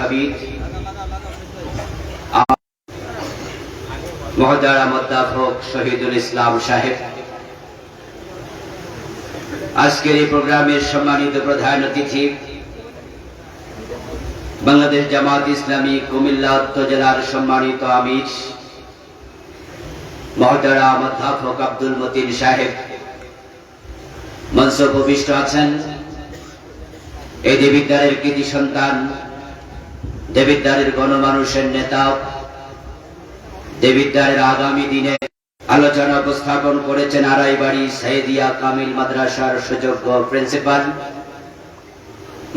হাবিব মহোদরা মোদ্দাফক শহীদুল ইসলাম সাহেব, আজকের এই প্রোগ্রামের সম্মানিত প্রধান অতিথি বাংলাদেশ জামাত ইসলামী কুমিল্লা উত্তর জেলার সম্মানিত আমির মহোদরা মোদ্দাফক আব্দুল মতিন সাহেব, মঞ্চে উপবিষ্ট আছেন এই দেবিদ্বারের কৃতি সন্তান, দেবিদ্বারের গণমানুষের নেতা, দেবিদ্বারের আগামী দিনে আলোচনা উপস্থাপন করেছেন আড়াইবাড়ি সাইদিয়া কামিল মাদ্রাসার সুযোগ্য প্রিন্সিপাল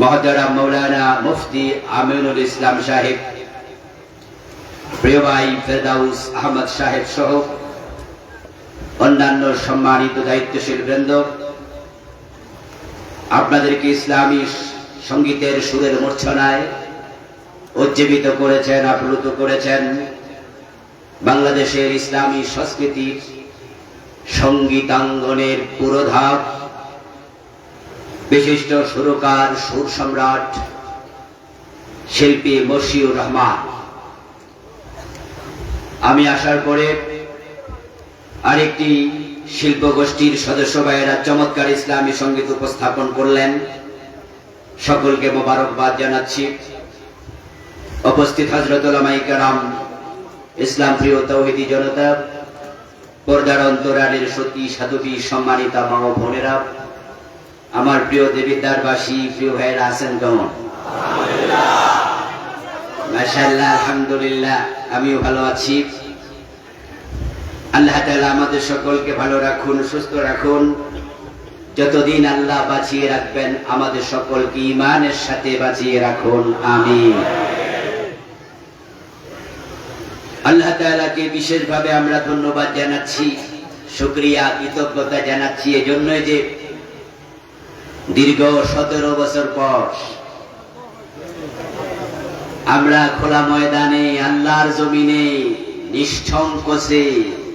মহোদরা মৌলানা মুফতি আমিনুল ইসলাম সাহেব, প্রিয় ভাই ফেরদাউস আহমদ সাহেব সহ অন্যান্য সম্মানিত দায়িত্বশীল বৃন্দ, আপনাদেরকে ইসলামী সঙ্গীতের সুরের মূর্ছনায় উজ্জীবিত করেছেন, আপ্লুত করেছেন বাংলাদেশের ইসলামী সংস্কৃতির সঙ্গীতাঙ্গনের পুরোধাপ বিশিষ্ট সুরকার, সুর সম্রাট শিল্পী মশিউর রহমান। আমি আসার পরে আরেকটি শিল্প গোষ্ঠীর সদস্য ভাইয়েরা চমৎকার ইসলামী সঙ্গীত উপস্থাপন করলেন, সকলকে মোবারকবাদ জানাচ্ছি। উপস্থিত হযরত উলামায়ে কেরাম, ইসলাম প্রিয় তৌহিদি জনতা, পর্দার অন্তরালের সতী সাধবী সম্মানিতা মা ও বোনেরা, আমার প্রিয় দেবিদ্বারবাসী, প্রিয় ভাইয়েরা আছেন কেমন? মাশাআল্লাহ, আলহামদুলিল্লাহ, আমিও ভালো আছি। আল্লাহ তাআলা আমাদের সকলকে ভালো রাখুন, সুস্থ রাখুন। যতদিন আল্লাহ বাঁচিয়ে রাখবেন আমাদের সকলকে ঈমানের সাথে বাঁচিয়ে রাখুন, আমিন। আল্লাহ তাআলাকে বিশেষভাবে আমরা ধন্যবাদ জানাচ্ছি, শুকরিয়া, কৃতজ্ঞতা জানাচ্ছি এজন্য যে দীর্ঘ 17 বছর পর আমরা খোলা ময়দানে আল্লাহর জমিনে নিঃসংকোচে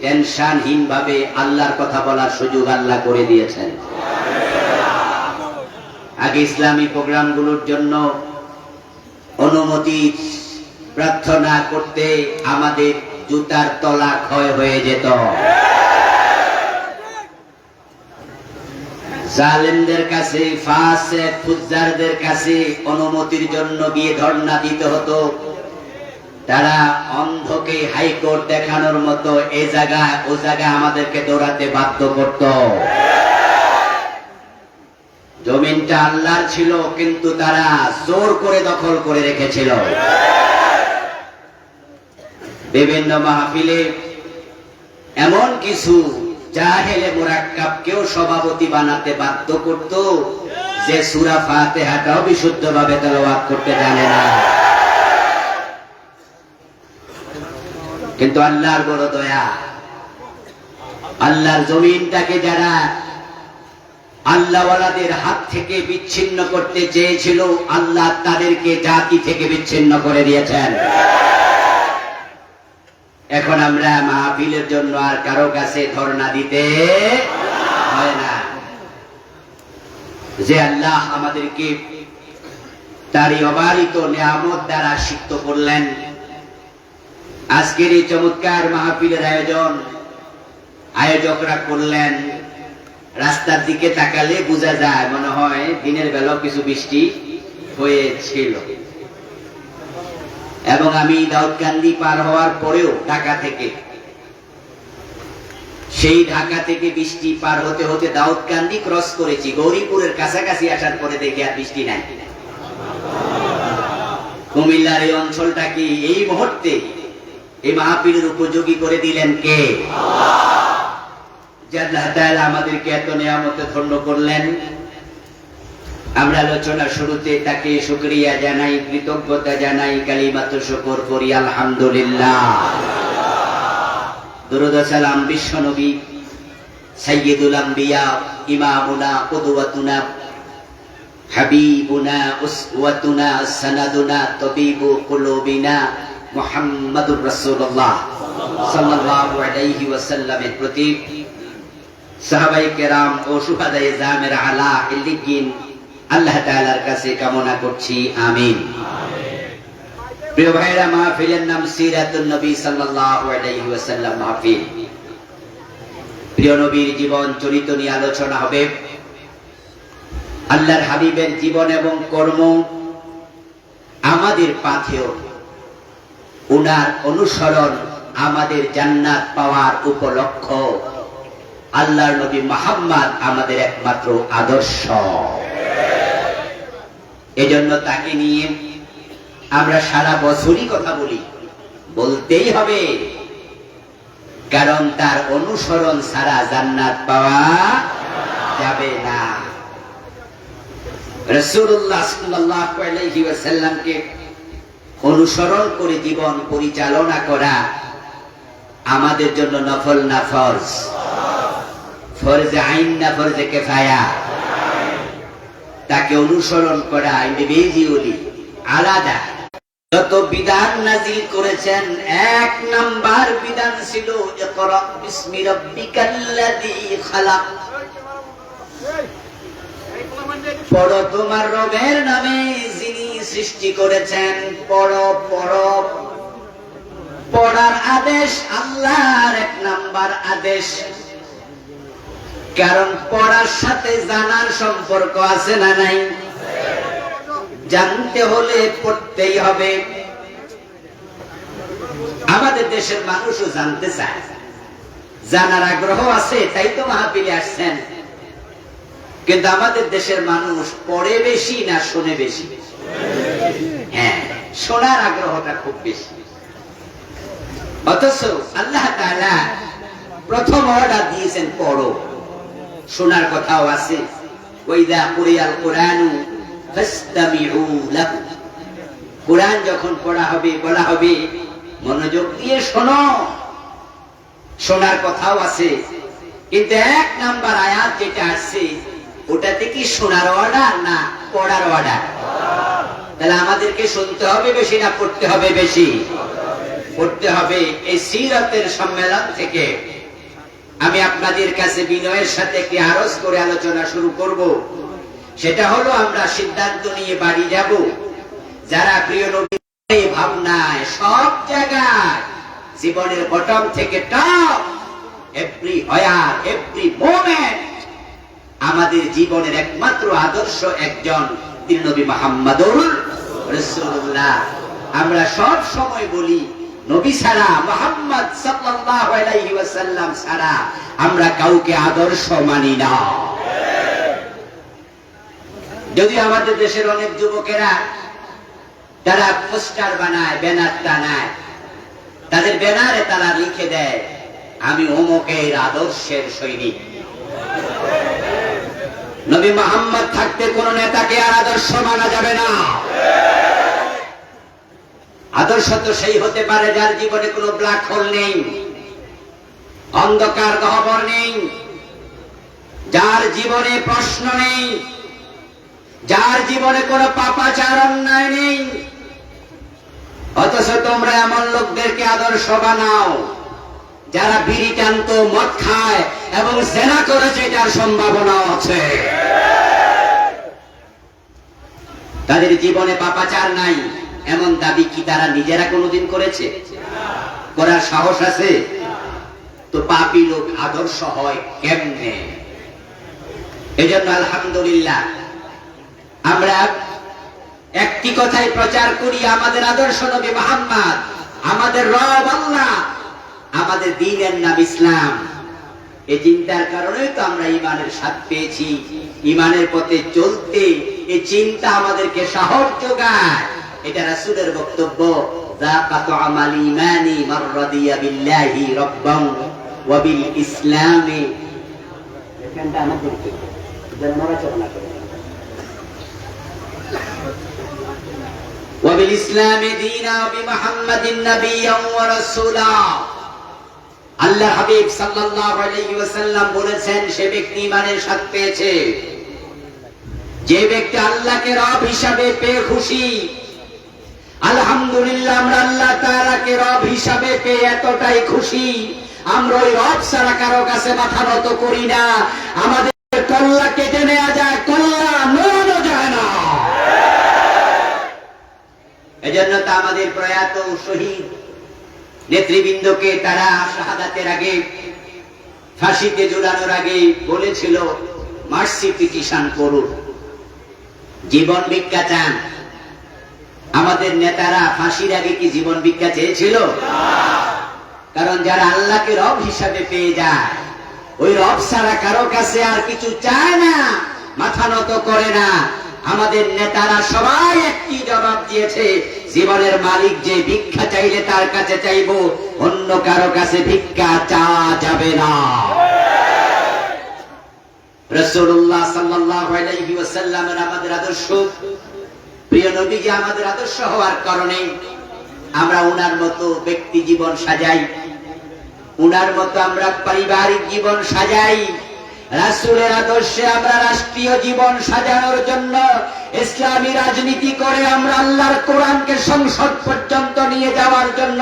টেনশনহীন ভাবে আল্লাহর কথা বলার সুযোগ আল্লাহ করে দিয়েছেন। আগে ইসলামী প্রোগ্রামগুলোর জন্য অনুমতি প্রার্থনা করতে আমাদের জুতার তলা ক্ষয় হয়ে যেত। জালেমদের কাছে, ফাসিক ফুজ্জারদের কাছে অনুমতির জন্য গিয়ে ধর্ণা দিতে হতো। তারা অন্ধকে হাইকোর্ট দেখানোর মতো এই জায়গায় ও জায়গায় আমাদেরকে দৌড়াতে বাধ্য করত। জমিনটা আল্লাহর ছিল, কিন্তু তারা জোর করে দখল করে রেখেছিল। বিভিন্ন মাহফিলে এমন কিছু জাহেলে মুরাক্কাবকেও সভাপতি বানাতে বাধ্য করত যে সূরা ফাতিহাটাও বিশুদ্ধভাবে তেলাওয়াত করতে জানে না। কিন্তু আল্লাহর বড় দয়া, আল্লাহর জমিনটাকে যারা আল্লাহওয়ালাদের হাত থেকে বিচ্ছিন্ন করতে চেয়েছিল, আল্লাহ তাদেরকে জাতি থেকে বিচ্ছিন্ন করে দিয়েছেন। এখন আমরা মাহফিলের জন্য আর কারো কাছে ধর্ণা দিতে হয় না। যে আল্লাহ আমাদেরকে তারই অবারিত নিয়ামত দ্বারা সিক্ত করলেন, আজকের এই চমৎকার মাহফিলের আয়োজকরা করলেন। রাস্তার দিকে তাকালে বোঝা যায় মনে হয় দিনের বেলা কিছু বৃষ্টি হয়েছিল। এবং আমি দাউদকান্দি পার হওয়ার পরেও ঢাকা থেকে বৃষ্টি পার হতে হতে দাউদকান্দি ক্রস করেছি, গৌরীপুরের কাছাকাছি আসার পরে দেখি আর বৃষ্টি নাই। কুমিল্লার এই অঞ্চলটাকে এই মুহূর্তে এই মাহফিলের উপযোগী করে দিলেন কে? যে আল্লাহ তাআলা আমাদেরকে এত নিয়ামতে ধন্য করলেন। আমরা আলোচনা শুরুতে তাকে শুকরিয়া জানাই, কৃতজ্ঞতা জানাই, কালিমাতু শুকর করি আলহামদুলিল্লাহ। দুরূদ ও সালাম বিশ্ব নবী সাইয়্যিদুল আম্বিয়া, ইমামুনা, কুদওয়াতুনা, হাবিবুনা, উসওয়াতুনা, সানাদুনা, তাবিবু কুলুবিনা মুহাম্মাদুর রাসূলুল্লাহ সাল্লাল্লাহু আলাইহি ওয়াসাল্লামের প্রতি, সাহাবায়ে কেরাম ও শুহাদায়ে জামের আলা ইল্লিগিন আল্লাহ তাআলার কাছে কামনা করছি, আমিন। প্রিয় ভাইরা, মাহফিলের নাম সিরাতুন নবী সাল্লাল্লাহু আলাইহি ওয়াসাল্লাম মাহফিল। প্রিয় নবীর জীবন চরিত নিয়ে আলোচনা হবে। আল্লাহর হাবিবের জীবন এবং কর্ম আমাদের পাথেয়, উনার অনুসরণ আমাদের জান্নাত পাওয়ার উপলক্ষ। আল্লাহর নবী মুহাম্মদ আমাদের একমাত্র আদর্শ। এজন্য তাকে নিয়ে আমরা সারা বছরই কথা বলি, বলতেই হবে, কারণ তার অনুসরণ ছাড়া জান্নাত পাওয়া যাবে না। রাসূলুল্লাহ সাল্লাল্লাহু আলাইহি ওয়াসাল্লামকে অনুসরণ করে জীবন পরিচালনা করা আমাদের জন্য নফল না ফরজ? ফরজে আইন না ফরজে কিফায়া? তাকে অনুসরণ করা ইন্ডিভিজুয়ালি আলাদা। যত বিধান নাজিল করেছেন, এক নাম্বার বিধান ছিল ইকরা বিসমি রাব্বিকাল্লাযী খালাক। পড়ো তোমার রবের নামে যিনি সৃষ্টি করেছেন। পড়ো পড়ো। পড়ার আদেশ আল্লাহর এক নাম্বার আদেশ, কারণ পড়ার সাথে জানার সম্পর্ক আছে না নাই? জানতে হলে পড়তেই হবে। আমাদের দেশের মানুষও জানতে চায়, জানার আগ্রহ আছে, তাই তো মাহফিলে আসছেন। কিন্তু আমাদের দেশের মানুষ পড়ে বেশি না শুনে বেশি? হ্যাঁ, শোনার আগ্রহটা খুব বেশি। অথচ আল্লাহ তাআলা প্রথম অর্ডার দিয়েছেন পড়ো। শোনার কথাও আছে, ওয়াইদা কুরিয়াল কুরআনু ফাসতামিউ লাহু। কুরআন যখন পড়া হবে, বলা হবে মনোযোগ দিয়ে শোনো। শোনার কথাও আছে, কিন্তু এক নাম্বার আয়াত যেটা আসছে ওটাতে কি শোনার অর্ডার না পড়ার অর্ডার? তাহলে আমাদেরকে শুনতে হবে বেশি না পড়তে হবে বেশি? পড়তে হবে। এই সিরাতের সম্মেলন থেকে আমি আপনাদের কাছে বিনয়ের সাথে একটি আরজ করে আলোচনা শুরু করব। সেটা হলো, আমরা সিদ্ধান্ত নিয়ে বাড়ি যাব, যারা প্রিয় নবীর ভাবনায় সব জায়গায় জীবনের বটম থেকে টপ, এভরি হোয়ার এভরি মোমেন্ট আমাদের জীবনের একমাত্র আদর্শ একজন, তিনি নবী মুহাম্মদুর রাসূলুল্লাহ। আমরা সব সময় বলি, নবী ছাড়া, মুহাম্মদ সাল্লাল্লাহু আলাইহি ওয়াসাল্লাম ছাড়া আমরা কাউকে আদর্শ মানি না। যদি আমাদের দেশের অনেক যুবকেরা তারা পোস্টার বানায়, ব্যানার টানায়, তাদের ব্যানারে তারা লিখে দেয়, আমি অমুকের আদর্শের সৈনিক। নবী মুহাম্মদ থাকতে কোন নেতাকে আর আদর্শ মানা যাবে না। আদর্শ তো সেই হতে পারে যার জীবনে কোনো ব্ল্যাক হোল নেই, অন্ধকার গহ্বর নেই, যার জীবনে প্রশ্ন নেই, যার জীবনে কোনো পাপাচার অন্যায় নেই। অথচ তোমরা এমন লোকদেরকে আদর্শ বানাও যারা বিড়ি টানত, মদ খায় এবং জেনা করেছে, যার সম্ভাবনাও আছে। তাদের জীবনে পাপাচার নাই, এমন দাবি কি তারা নিজেরা কোনোদিন করেছে? করার সাহস আছে? তো পাপী লোক আদর্শ হয় কেমনে? এজন্য আলহামদুলিল্লাহ আমরা একটি কথাই প্রচার করি, আমাদের আদর্শ নবী মুহাম্মদ, আমাদের রব আল্লাহ, আমাদের দ্বীনের নাম ইসলাম। এই চিন্তার কারণেই তো আমরা ঈমানের স্বাদ পেয়েছি। ঈমানের পথে চলতে এই চিন্তা আমাদেরকে সাহস যোগায়। এটা রাসূলের বক্তব্য, যাকাতু আমাল ঈমানি মান রাদিয়া বিল্লাহি রাব্বান ওয়া বিল ইসলামি। এখানটা আমাদের জন্মরচনা করে ওয়া বিল ইসলামি দীনা ওয়া বিমুহাম্মাদিন নাবিয়্যান ওয়া রাসূলা। আল্লাহ হাবিব সাল্লাল্লাহু আলাইহি ওয়াসাল্লাম বলেছেন, সে ব্যক্তি ঈমানের স্বাদ পেয়েছে যে ব্যক্তি আল্লাহকে রব হিসাবে পেয়ে খুশি। আলহামদুলিল্লাহ, আমরা আল্লাহ তাআলাকে রব হিসাবে পেয়ে এতটাই খুশি, আমরা ওই রব ছাড়া কারো কাছে মাথা নত করি না। আমাদের কল্লা কেটে নেওয়া যায়, কল্লা নড়ানো যায় না। এজন্য জনতা আমাদের প্রয়াত শহীদ নেতৃবৃন্দকে তারা শাহাদাতের আগে, ফাঁসিতে ঝুলানোর আগে বলেছিল মার্সি পিটিশন করুন, জীবন ভিক্ষা চান। আমাদের নেতারা ফাঁসির আগে কি জীবন ভিক্ষা চেয়েছিল? কারণ যারা আল্লাহকে রব হিসাবে পেয়ে যায়, ওই রব ছাড়া কারো কাছে আর কিছু চায় না, মাথা নত করে না। আমাদের নেতারা সবাই একটি জবাব দিয়েছে, জীবনের মালিক যে ভিক্ষা চাইলে তার কাছে চাইবো, অন্য কারো কাছে ভিক্ষা চাওয়া যাবে না। রাসূলুল্লাহ সাল্লাল্লাহু আলাইহি ওয়াসাল্লামের আমাদের আদর্শ, প্রিয় নবীজি আমাদের আদর্শ হওয়ার কারণে আমরা উনার মতো ব্যক্তি জীবন সাজাই, উনার মতো আমরা পারিবারিক জীবন সাজাই। রাসূলের আদর্শে আমরা রাষ্ট্রীয় জীবন সাজানোর জন্য ইসলামী রাজনীতি করে আমরা আল্লাহর কোরআনকে সংসদ পর্যন্ত নিয়ে যাওয়ার জন্য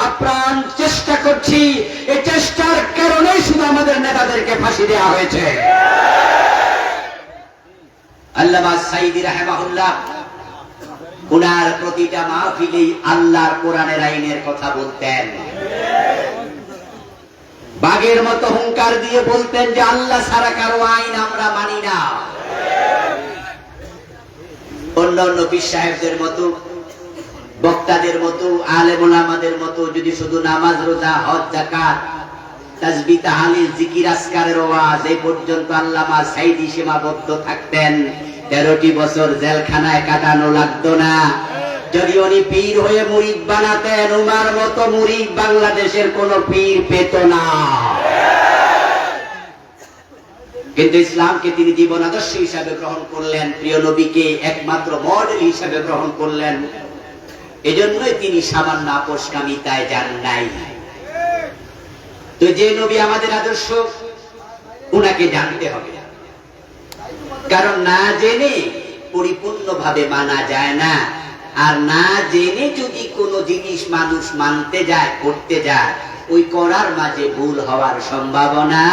আপ্রাণ চেষ্টা করছি। এই চেষ্টার কারণেই শুধু আমাদের নেতাদেরকে ফাঁসি দেওয়া হয়েছে। আল্লামা সাঈদী রাহিমাহুল্লাহ উনার প্রতিটা মাহফিলেই আল্লাহর কোরআনের আইনের কথা বলতেন। বাঘের মতো হুঙ্কার দিয়ে বলতেন যে আল্লাহ ছাড়া কারো আইন আমরা মানি না। অন্য অন্য পীর সাহেবদের মতো, বক্তাদের মতো, আলেম ওলামাদের মতো যদি শুধু নামাজ, রোজা, হজ, যাকাত, তাসবিহ, তাহলিল, জিকির, আজকারের ওয়াজ এই পর্যন্ত আল্লামা সাঈদী সীমাবদ্ধ থাকতেন, 13টি বছর জেলখানায় কাটানো লাগতো না। যদি উনি পীর হয়ে মুরিদ বানাতেন, উমার মতো মুরিদ বাংলাদেশের কোন পীর পেত না। কিন্তু ইসলামকে তিনি জীবন আদর্শ হিসাবে গ্রহণ করলেন, প্রিয় নবীকে একমাত্র মডেল হিসাবে গ্রহণ করলেন। এজন্যই তিনি সামান্য আপোষকামিতায় যান নাই। তো যে নবী আমাদের আদর্শ, উনাকে জানতে হবে, কারণ না জেনে পরিপূর্ণভাবে মানা যায় না। আর না জেনে যদি কোনো জিনিস মানুষ মানতে যায়, করতে যায়, ওই করার মাঝে ভুল হওয়ার সম্ভাবনা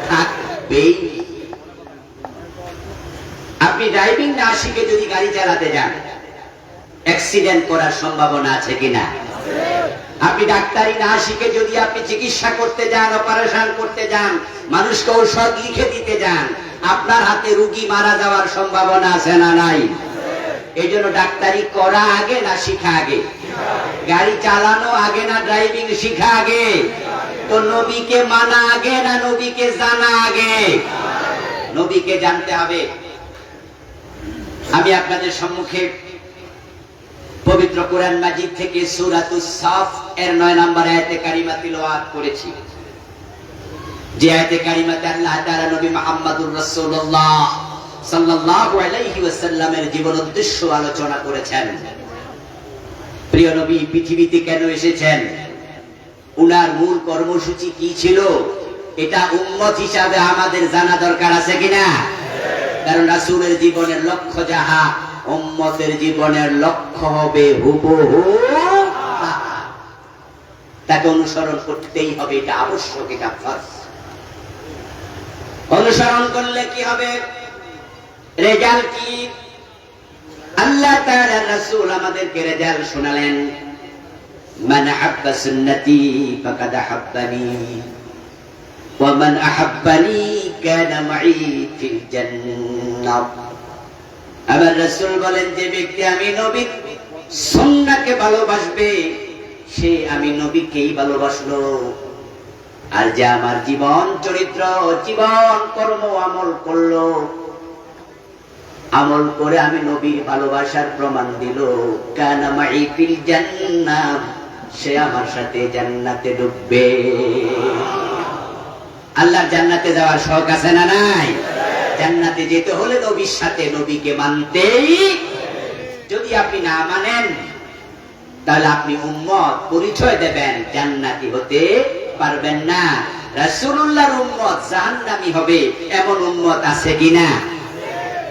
থাকবেই। আপনি ড্রাইভিং না শিখে যদি গাড়ি চালাতে যান, অ্যাক্সিডেন্ট করার সম্ভাবনা আছে কিনা? আপনি ডাক্তারি না শিখে যদি আপনি চিকিৎসা করতে যান, অপারেশন করতে যান, মানুষকে ঔষধ লিখে দিতে যান, আপনার হাতে রোগী মারা যাওয়ার সম্ভাবনা আছে না নাই? এই জন্য ডাক্তারি করা আগে না শিখা আগে? গাড়ি চালানো আগে না ড্রাইভিং শিখা আগে? তো নবীকে মানা আগে না নবীকে জানা আগে? নবীকে জানতে হবে। আমি আপনাদের সম্মুখে পবিত্র কোরআন মাজিদ থেকে সূরাতুস সাফ এর 9 নম্বর আয়াতে কারিমা তিলাওয়াত করেছি। যে আয়াতে কারিমাতে আল্লাহ তাআলা নবী মুহাম্মদুর রাসূলুল্লাহ সাল্লাল্লাহু আলাইহি ওয়াসাল্লামের জীবন উদ্দেশ্য আলোচনা করেছেন। প্রিয় নবী পৃথিবীতে কেন এসেছেন, উনার মূল কর্মসূচি কি ছিল, এটা উম্মত হিসাবে আমাদের জানা দরকার আছে কিনা? কারণ রাসূলের জীবনের লক্ষ্য যাহা, উম্মতের জীবনের লক্ষ্য হবে হুবহু তাহা। তাকে অনুসরণ করতেই হবে, এটা আবশ্যক, এটা ফরজ। অনুসরণ করলে কি হবে, রেজাল্ট কি? আল্লাহ তাআলার রাসূল আমাদেরকে রেজাল্ট শোনালেন, মান আহাব্বা সুন্নতি ফাকাদ আহাব্বানি ওয়া মান আহাব্বানি কানা মাই ফিল জান্নাহ। আমার রাসূল বলেন, যে ব্যক্তি আমি নবীর সুন্নাহকে ভালোবাসবে, সে আমি নবীকেই ভালোবাসলো। আর যে আমার জীবন চরিত্র, জীবন কর্ম আমল করলো, আমল করে আমি নবীর ভালোবাসার প্রমাণ দিল, কানা মাই ফিল জান্নাহ, সে আমার সাথে জান্নাতে ঢুকবে। আল্লাহর জান্নাতে যাওয়ার শখ আছে না নাই? জান্নাতে যেতে হলে নবীর সাথে, নবীকে মানতেই। যদি আপনি না মানেন, তাহলে আপনি উম্মত পরিচয় দেবেন, জান্নাতি হতে পারবেন না। রাসূলুল্লাহর উম্মত জাহান্নামী হবে এমন উম্মত আছে কিনা?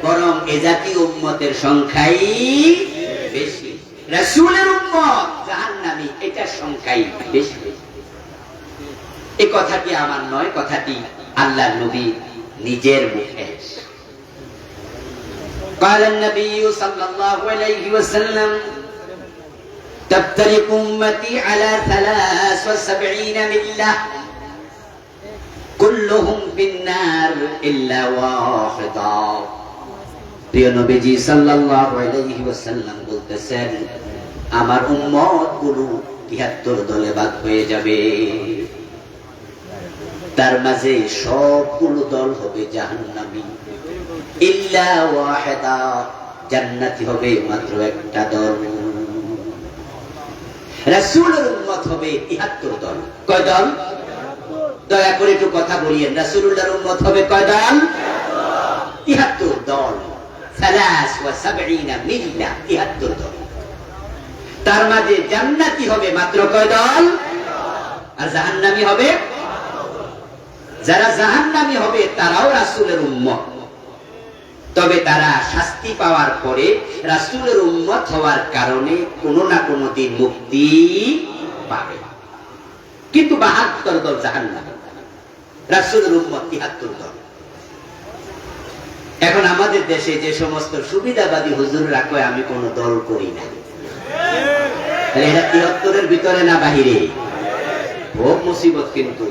বরং এ জাতীয় উম্মতের সংখ্যাই বেশি। রাসূলের উম্মত জাহান্নামী, এটার সংখ্যাই বেশি। এই কথাটি আমার নয়, কথাটি আল্লাহর নবী নিজের মুখে। قال النبي صلى الله عليه وسلم تفترق أمتي على 73 ملة كلهم في النار إلا واحدا প্রিয় নবীজি সাল্লাল্লাহু আলাইহি ওয়াসাল্লাম বলতেছেন আমার উম্মত গুলো ৭৩ দলে ভাগ হয়ে যাবে, তার মাঝে সবগুলো দল হবে জাহান্নামী, ইল্লা ওয়াহিদা, জান্নাতি হবে মাত্র একটা দল। রাসূলের উম্মত হবে ৭৩ দল। কয় দল? দয়া করে একটু কথা বলিয়েন, রাসূলুল্লাহর উম্মত হবে কয় দল? ৭৩ দল। 73 মিল্লা, ৭৩ দল। তার মাঝে জান্নাতি হবে মাত্র কয় দল? আর জাহান্নামী হবে? যারা জাহান্নামী হবে তারাও রাসূলের উম্মত, তবে তারা শাস্তি পাওয়ার পরে রাসূলের উম্মত হওয়ার কারণে কোনো না কোনো দিন মুক্তি পাবে। কিন্তু ৭২ দল জাহান্নামী, রাসূলের উম্মত ৭৩ দল। এখন আমাদের দেশে যে সমস্ত সুবিধাবাদী হুজুররা কয় আমি কোনো দল করি না, এরা ৭৩-এর ভিতরে না বাহিরে? খুব মুসিবত। কিন্তু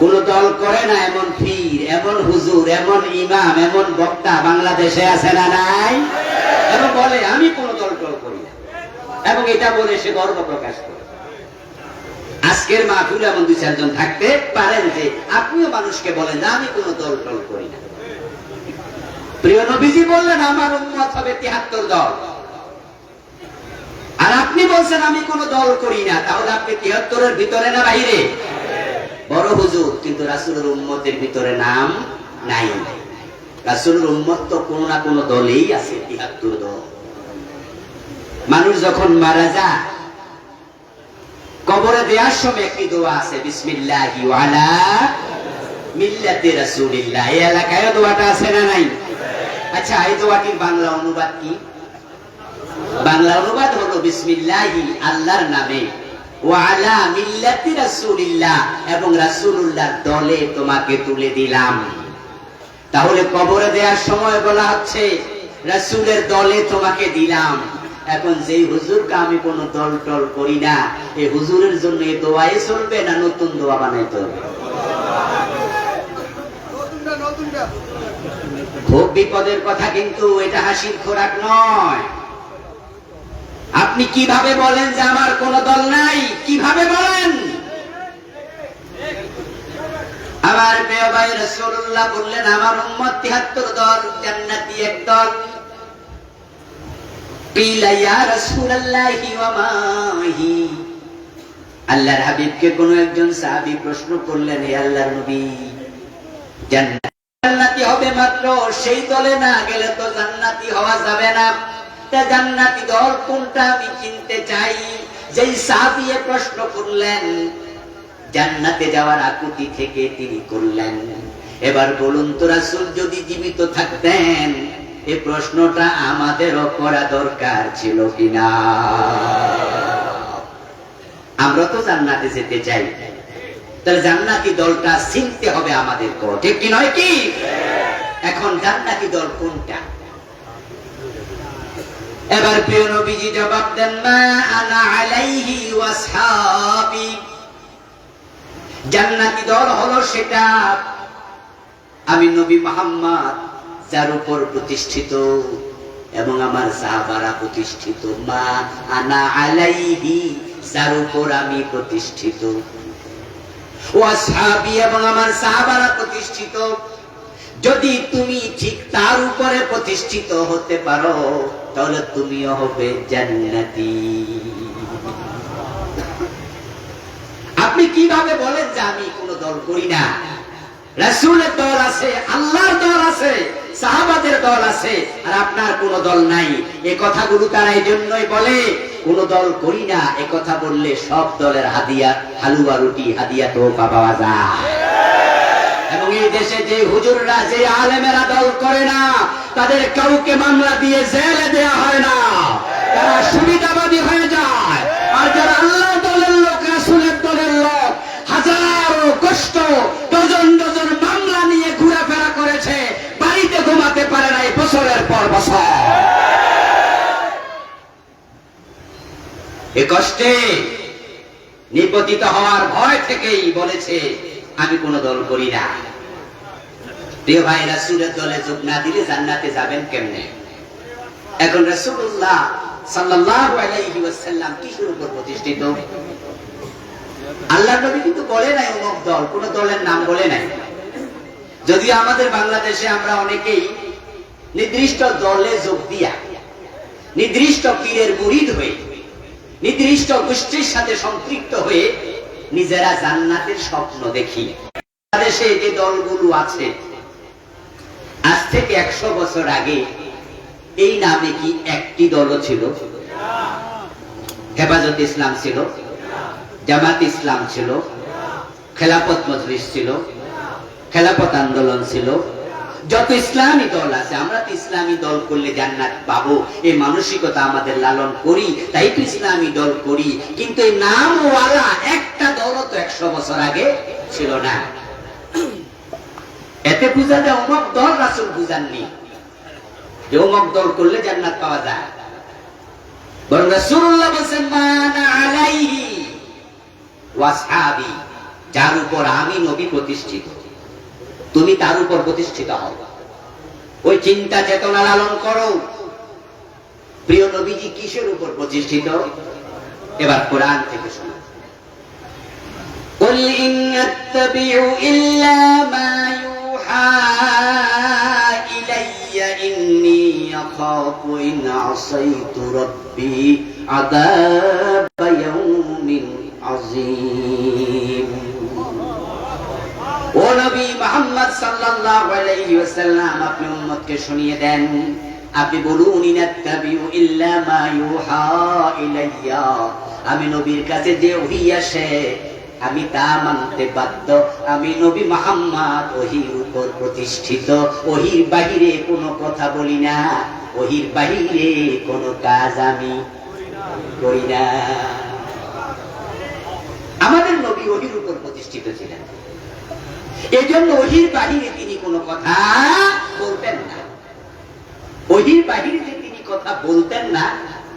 কোন দল করে না এমন পীর, এমন হুজুর, এমন ইমাম, এমন বক্তা বাংলাদেশে আছে না নাই? এবং বলে আমি কোন দল টল করি না, এবং এটা বলে সে গর্ব প্রকাশ করে। আজকের মাহফিলে এমন ২-৪ জন থাকতে পারেন যে আপনিও মানুষকে বলেন না আমি কোন দল টল করি না। প্রিয় নবীজি বললেন আমার উম্মত হবে ৭৩ দল, আর আপনি বলছেন আমি কোন দল করি না, তাহলে আপনি ৭৩-এর ভিতরে না বাহিরে? বড় হুজুর, কিন্তু রাসূলের উম্মতের ভিতরে নাম নাই। রাসূলের উম্মত তো কোনো না কোনো দলেই আছে, ৭৩ দল। মানুষ যখন মারা যায় কবরে দেওয়ার সময় একটি দোয়া আছে, বিসমিল্লাহি ওয়া আলা মিল্লাতি রাসূলিল্লাহ। এই এলাকায় দোয়াটা আছে না নাই? আচ্ছা, এই দোয়াটির বাংলা অনুবাদ কি? বাংলা অনুবাদ হলো বিসমিল্লাহি, আল্লাহর নামে, ওয়া আলা মিল্লাতি রাসূলিল্লাহ, এবং রাসূলুল্লাহর দলে তোমাকে তুলে দিলাম। তাহলে কবরে দেওয়ার সময় বলা হচ্ছে রাসূলের দলে তোমাকে দিলাম। এখন যেই হুজুরকে আমি কোন দল টল করি না, এই হুজুরের জন্য এই দোয়াই চলবে না নতুন দোয়া বানাইতে হবে? খুব বিপদের কথা, কিন্তু এটা হাসির খোরাক নয়। আপনি কিভাবে বলেন যে আমার কোন দল নাই? কিভাবে বলেন? আমার প্রিয় ভাই রাসূলুল্লাহ বললেন আমার উম্মত ৭৩ দল, জান্নাতি এক দল। কিলা ইয়া রাসূলুল্লাহি ওয়া মাহি, আল্লাহর হাবিবকে কোন একজন সাহাবী প্রশ্ন করলেন, হে আল্লাহর নবী, জান্নাতি হবে মাত্র সেই দলে না গেলে তো জান্নাতি হওয়া যাবে না, তা জান্নাতি দল কোনটা আমি চিনতে চাই। যেই সাহাবী প্রশ্ন করলেন, জান্নাতে যাওয়ার আকুতি থেকে তিনি করলেন, এবার বলুন তো রাসূল যদি জীবিত থাকতেন এই প্রশ্নটা আমাদেরও করা দরকার ছিল কিনা? আমরা তো জান্নাতে যেতে চাই, তাহলে জান্নাতি দলটা চিনতে হবে আমাদের, ঠিক কি নয় কি? এখন জান্নাতি দল কোনটা? এবার প্রিয় নবীজি জবাব দেন, মা আনা আলাইহি ওয়া আসহাবি, জান্নাতি দল হলো সেটা আমি নবী মুহাম্মদ যার উপর প্রতিষ্ঠিত এবং আমার সাহাবারা প্রতিষ্ঠিত। মা আনা আলাইহি, যার উপর আমি প্রতিষ্ঠিত, ওয়া আসহাবি, এবং আমার সাহাবারা প্রতিষ্ঠিত। যদি তুমি ঠিক তার উপরে প্রতিষ্ঠিত হতে পারো তাহলে তুমিও হবে জান্নাতি। আপনি কিভাবে বলেন যে আমি কোন দল করি না? রাসূলের দল আছে, আল্লাহর দল আছে, সাহাবাদের দল আছে, আর আপনার কোন দল নাই। এই কথাগুলো তারা এই জন্যই বলে কোন দল করি না। এ কথা বললে সব দলের হাদিয়া, হালুয়া রুটি, হাদিয়া তো পাওয়া যায়। এবং এই দেশে যে হুজুররা, যে আলেমেরা দল করে না, তাদের কাউকে মামলা দিয়ে জেলে দেয়া হয় না, তারা সুবিধাবাদী হয়ে যায়। আর যারা আল্লাহ দলের লোক, রাসূলের দলের লোক, হাজারো কষ্ট, ডজন ডজন মামলা নিয়ে ঘোরাফেরা করেছে, বাড়িতে ঘুমাতে পারে নাই বছরের পর বছর। এ কষ্টে নিপতিত হওয়ার ভয় থেকেই বলেছে আমি কোন দল করি না। প্রিয় ভাই, রাসূলের দলে যোগ না দিলে জান্নাতে যাবেন কেমনে? এখন রাসূলুল্লাহ সাল্লাল্লাহু আলাইহি ওয়াসাল্লাম কিসের উপর প্রতিষ্ঠিত? আল্লাহর নবী কিন্তু বলে নাই অমুক দল, কোন দলের নাম বলে নাই। যদিও আমাদের বাংলাদেশে আমরা অনেকেই নির্দিষ্ট দলে যোগ দিয়া, নির্দিষ্ট পীরের মুরিদ হয়ে, নির্দিষ্ট গোষ্ঠীর সাথে সম্পৃক্ত হয়ে নিজেরা জান্নাতের স্বপ্ন দেখি। বাংলাদেশে যে দলগুলো আছে, আজ থেকে 100 বছর আগে এই নামে কি একটি দলও ছিল? হেফাজত ইসলাম ছিল, জামাত ইসলাম ছিল, খেলাফত মজলিস ছিল, খেলাফত আন্দোলন ছিল। যত ইসলামী দল আছে, আমরা তো ইসলামী দল করলে জান্নাত পাবো এই মানসিকতা আমাদের লালন করি, তাই তো ইসলামী দল করি। কিন্তু এই নামওয়ালা একটা দলও তো 100 বছর আগে ছিল না। এতে বুঝা যায় অমুক দল রাসূল বুঝাননি যে অমুক দল করলে জান্নাত পাওয়া যায়। বরং রাসূলুল্লাহ বলেছেন মানা আলাইহি ওয়াসহাবি, যার উপর আমি নবী প্রতিষ্ঠিত তুমি তার উপর প্রতিষ্ঠিত হও। ওই চিন্তা চেতনা লালন করো। প্রিয় নবীজি কিসের উপর প্রতিষ্ঠিত? এবার কোরআন থেকে শোনো। কুল ইন আত্তাবিউ ইল্লা মা ইউহা ইলাইয়া ইন্নী আখাফু ইন আসাইতু রাব্বি আযাব ইয়াউমিন আযীম। ও নবী মুহাম্মদ সাল্লাল্লাহু আলাইহি ওয়াসাল্লাম, আপনি উম্মতকে শুনিয়ে দেন, আপনি বলুন ইনাত্তাবিউ ইল্লা মা ইউহা ইলাইয়া, আমি নবীর কাছে যে ওহী আসে আমি তা মানতে বাধ্য। আমি নবী মুহাম্মদ ওহীর উপর প্রতিষ্ঠিত, ওহীর বাহিরে কোনো কথা বলি না, ওহীর বাহিরে কোনো কাজ আমি করি না। আমাদের নবী ওহীর উপর প্রতিষ্ঠিত ছিলেন, এই জন্য ওহীর বাহিরে তিনি কোনো কথা বলতেন না। ওহীর বাহিরে যে তিনি কথা বলতেন না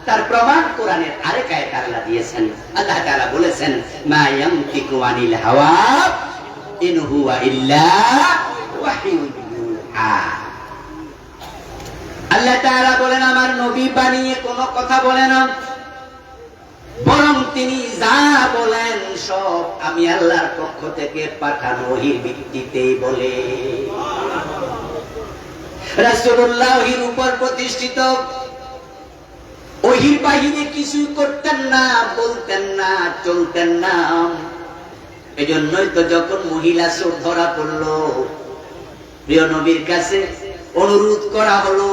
তার প্রমাণ কোরআনের আরেক আয়াতে আল্লাহ দিয়েছেন। আল্লাহ তাআলা বলেছেন মা ইয়ানতিকু আনিল হাওয়া ইন হুয়া ইল্লা ওয়াহিয়ুন ইউহা। আল্লাহ তাআলা বলেন আমার নবী বানিয়ে কোনো কথা বলে না, বরং তিনি যা বলেন সব আমি আল্লাহর পক্ষ থেকে পাঠানো ওহীর ভিত্তিতেই বলে। রাসূলুল্লাহ ওহীর উপর প্রতিষ্ঠিত, ওহীর বাহিরে কিছু করতেন না, বলতেন না, চলতেন না। এজন্যই তো যখন মহিলা চোর ধরা পড়লো, প্রিয় নবীর কাছে অনুরোধ করা হলো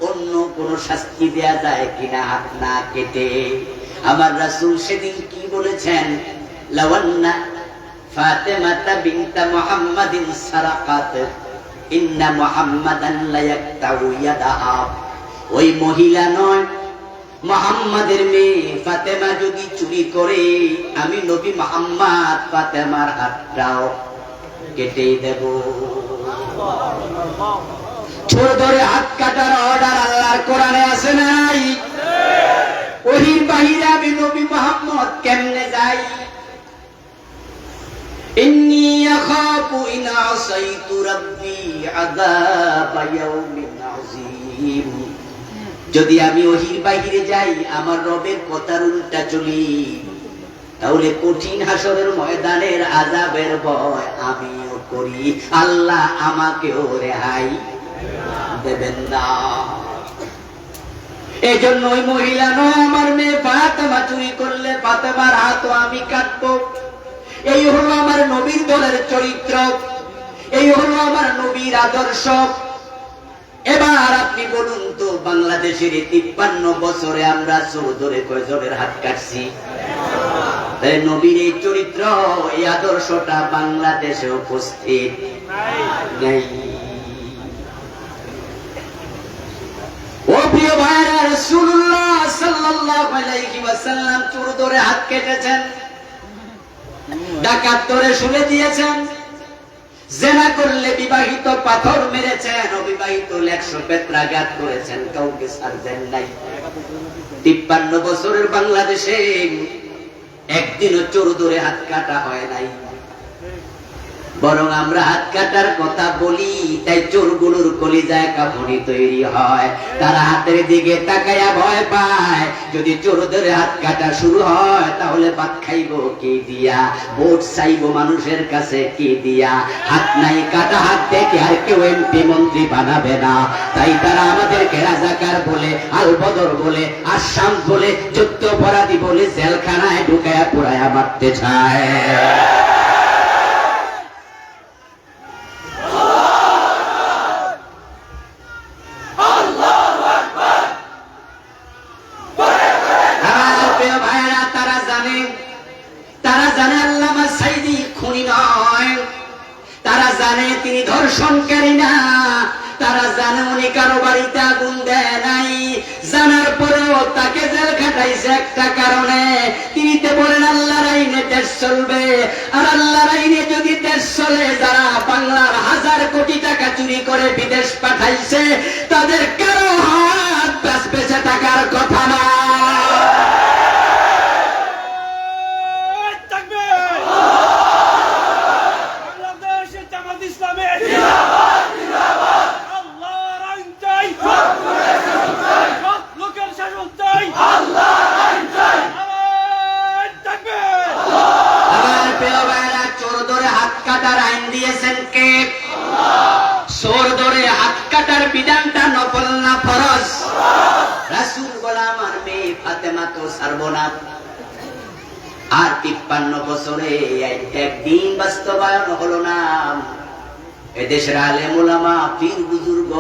অন্য কোন শাস্তি দেয়া যায় কিনা হাত না কেটে। আমার রাসূল সেদিন কি বলেছেন? লাওয়ান্না ফাতেমাতা বিনতা মুহাম্মাদিন সারাকাত ইন্না মুহাম্মাদান লা ইয়াকতাউ ইয়াদাহা। ওই মহিলা নয়, মুহাম্মাদের মেয়ে ফাতেমা যদি চুরি করে আমি নবী মুহাম্মদ ফাতেমার হাতটাও কেটে দেব। ছোট ধরে হাত কাটার অর্ডার আল্লাহর কোরআনে আছে নাই? ওহীর বাহিরে আমি নবী মুহাম্মদ কেমনে যাই? ইন্নী আখাফু ইন আসাইতু রাব্বি আযাব ইয়াউমিন আযীম। যদি আমি ওহীর বাহিরে যাই, আমার রবের কথার উল্টা চলি, তাহলে কঠিন হাসরের ময়দানের আযাবের ভয় আমিও করি, আল্লাহ আমাকেও রেহাই দেবেন না। এই জন্য ওই মহিলা নয়, আমার মেয়ে ফাতেমা চুরি করলে ফাতেমার হাতও আমি কাটবো। এই হলো আমার নবীর দলের চরিত্র, এই হলো আমার নবীর আদর্শ। এবার আপনি বলুন তো, বাংলাদেশের 53 বছরে আমরা চোর ধরে কয়জনের হাত কাটছি? তাই নবীর এই চরিত্র, এই আদর্শটা বাংলাদেশে উপস্থিত নেই। ও প্রিয় ভাইরা, রাসূলুল্লাহ সাল্লাল্লাহু আলাইহি ওয়াসাল্লাম চোর ধরে হাত কেটেছেন, ডাকাত ধরে শুলে দিয়েছেন, জেনা করলে বিবাহিত পাথর মেরেছেন, অবিবাহিত 100 পেত্রাঘাত করেছেন, কাউকে ছাড় দেন নাই। 53 বছরের বাংলাদেশে একদিনও চোর ধরে হাত কাটা হয় নাই, বরং আমরা হাত কাটার কথা বলি, তাই চোরগুলোর কলিজায় কাঁপুনি তৈরি হয়। তারা হাতের দিকে তাকায়া ভয় পায়, যদি চোরদের হাত কাটা শুরু হয় তাহলে ভাত খাইব কি দিয়া, ভোট চাইব মানুষের কাছে কি দিয়া। হাত নাই কাটা হাত দেখে আর কেউ এমপি মন্ত্রী বানাবে না, তাই তারা আমাদেরকে রাজাকার বলে, আল বদর বলে, আসাম বলে, যুদ্ধাপরাধী বলে জেলখানায় ঢুকায়া পুরায়া মারতে চায়। তিনি ধর্ষণকারী না, তারা জানে উনি কারো বাড়িতে আগুন দেয় নাই, জানার পরেও তাকে জেল খাটাইছে একটা কারণে, তিনি তো বলেন আল্লাহর আইনে দেশ চলবে। আর আল্লাহর আইনে যদি দেশ চলে, যারা বাংলার 1000 কোটি টাকা চুরি করে বিদেশ পাঠাইছে তাদের কারো হাত বেঁচে থাকার কথা না। বিধানটা নফল না ফরজ? রাসূল বলা আমার মেয়ে ফাতেমা তো ছাড়বো না। আর 53 বছরে একদিন বাস্তবায়ন হলো না। এদেশের আলেম ওলামা পীর বুজুর্গ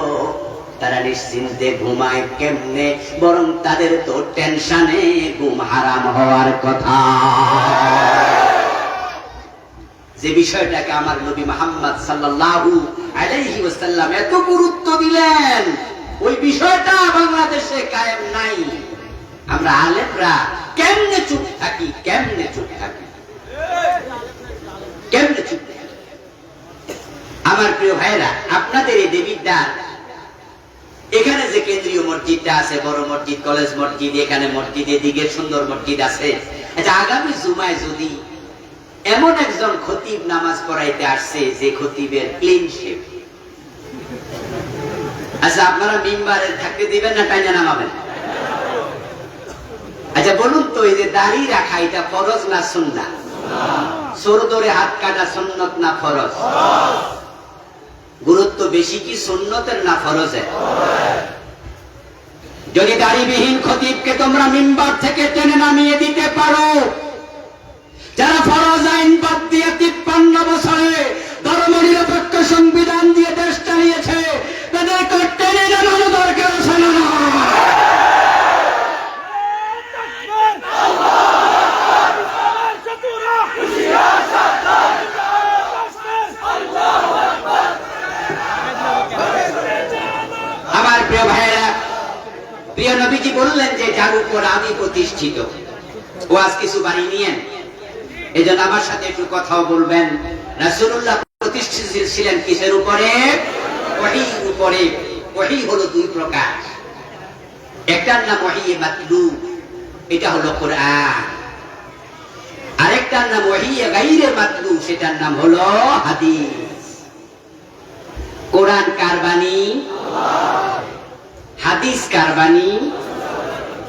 তারা নিশ্চিন্তে ঘুমায় কেমনে, বরং তাদের তো টেনশনে ঘুম হারাম হওয়ার কথা। যে বিষয়টাকে আমার নবী মুহাম্মদ সাল্লাল্লাহু আলাইহি ওয়াসাল্লাম এত গুরুত্ব দিলেন, ওই বিষয়টা বাংলাদেশে কায়েম নাই। আমরা আলেমরা কেমনে চুপ থাকি, কেমনে চুপ থাকি, কেমনে চুপ থাকি? আমার প্রিয় ভাইরা, আপনাদের এই দেবিদ্বার এখানে যে কেন্দ্রীয় মসজিদটা আছে, বড় মসজিদ, কলেজ মসজিদ, এখানে মসজিদ, এদিকে সুন্দর মসজিদ আছে। আচ্ছা, আগামী জুমায় যদি এমন একজন খতিব নামাজ পড়াইতে আসছে যে খতিবের ক্লিন শেভ, আচ্ছা আপনারা মিম্বারে থাকতে দিবেন না টাইনা নামাবেন? আচ্ছা বলুন তো, এই যে দাড়ি রাখা এটা ফরজ না সুন্নাত? সর ধরে হাত কাটা সুন্নত না ফরজ? গুরুত্ব বেশি কি সুন্নতের না ফরজের? যদি দাড়িবিহীন খতিবকে তোমরা মিম্বার থেকে টেনে নামিয়ে দিতে পারো, যারা ফরজ আইন বাদ দিয়ে 53 বছরে ধর্মনিরপেক্ষ সংবিধান দিয়ে দেশ চালিয়েছে, তাদেরকে টেনে নামানো দরকার আছে না? আমার প্রিয় ভাইয়েরা, প্রিয় নবীজি বললেন যে যার উপর আমি প্রতিষ্ঠিত, ও আজ কিছু বাড়ি নিয়েন। এই জন্য আমার সাথে একটু কথাও বলবেন। রাসূলুল্লাহ প্রতিষ্ঠিত ছিলেন কিসের উপরে? ওহীর উপরে। ওহী হলো দুই প্রকার, একটার নাম ওহী মাতলু, এটা হলো কোরআন, আরেকটার নাম ওহী গায়রে মাতলু, সেটার নাম হলো হাদিস। কোরআন কার বাণী? আল্লাহর। হাদিস কার বাণী?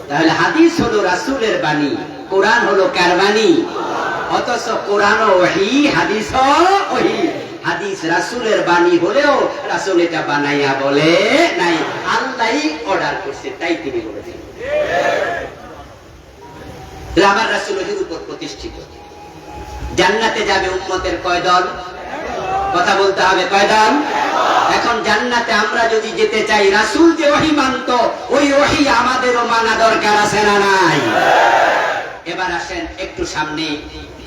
তাহলে হাদিস হলো রাসূলের বাণী, কোরআন হলো কার বাণী? অথচ কোরআন ওহী, হাদিস ওহী। হাদিস রাসূলের বাণী হলেও রাসূল এটা বানাইয়া বলে নাই, আল্লাহই অর্ডার করছে, তাই তিনি বলেছেন। আমার রাসূল ওহীর উপর প্রতিষ্ঠিত। জান্নাতে যাবে উম্মতের কয় দল? কথা বলতে হবে, কয় দল? এখন জান্নাতে আমরা যদি যেতে চাই, রাসূল যে ওহী মানতো, ওই ওহী আমাদেরও মানা দরকার আছে না নাই? এবার আসেন একটু সামনে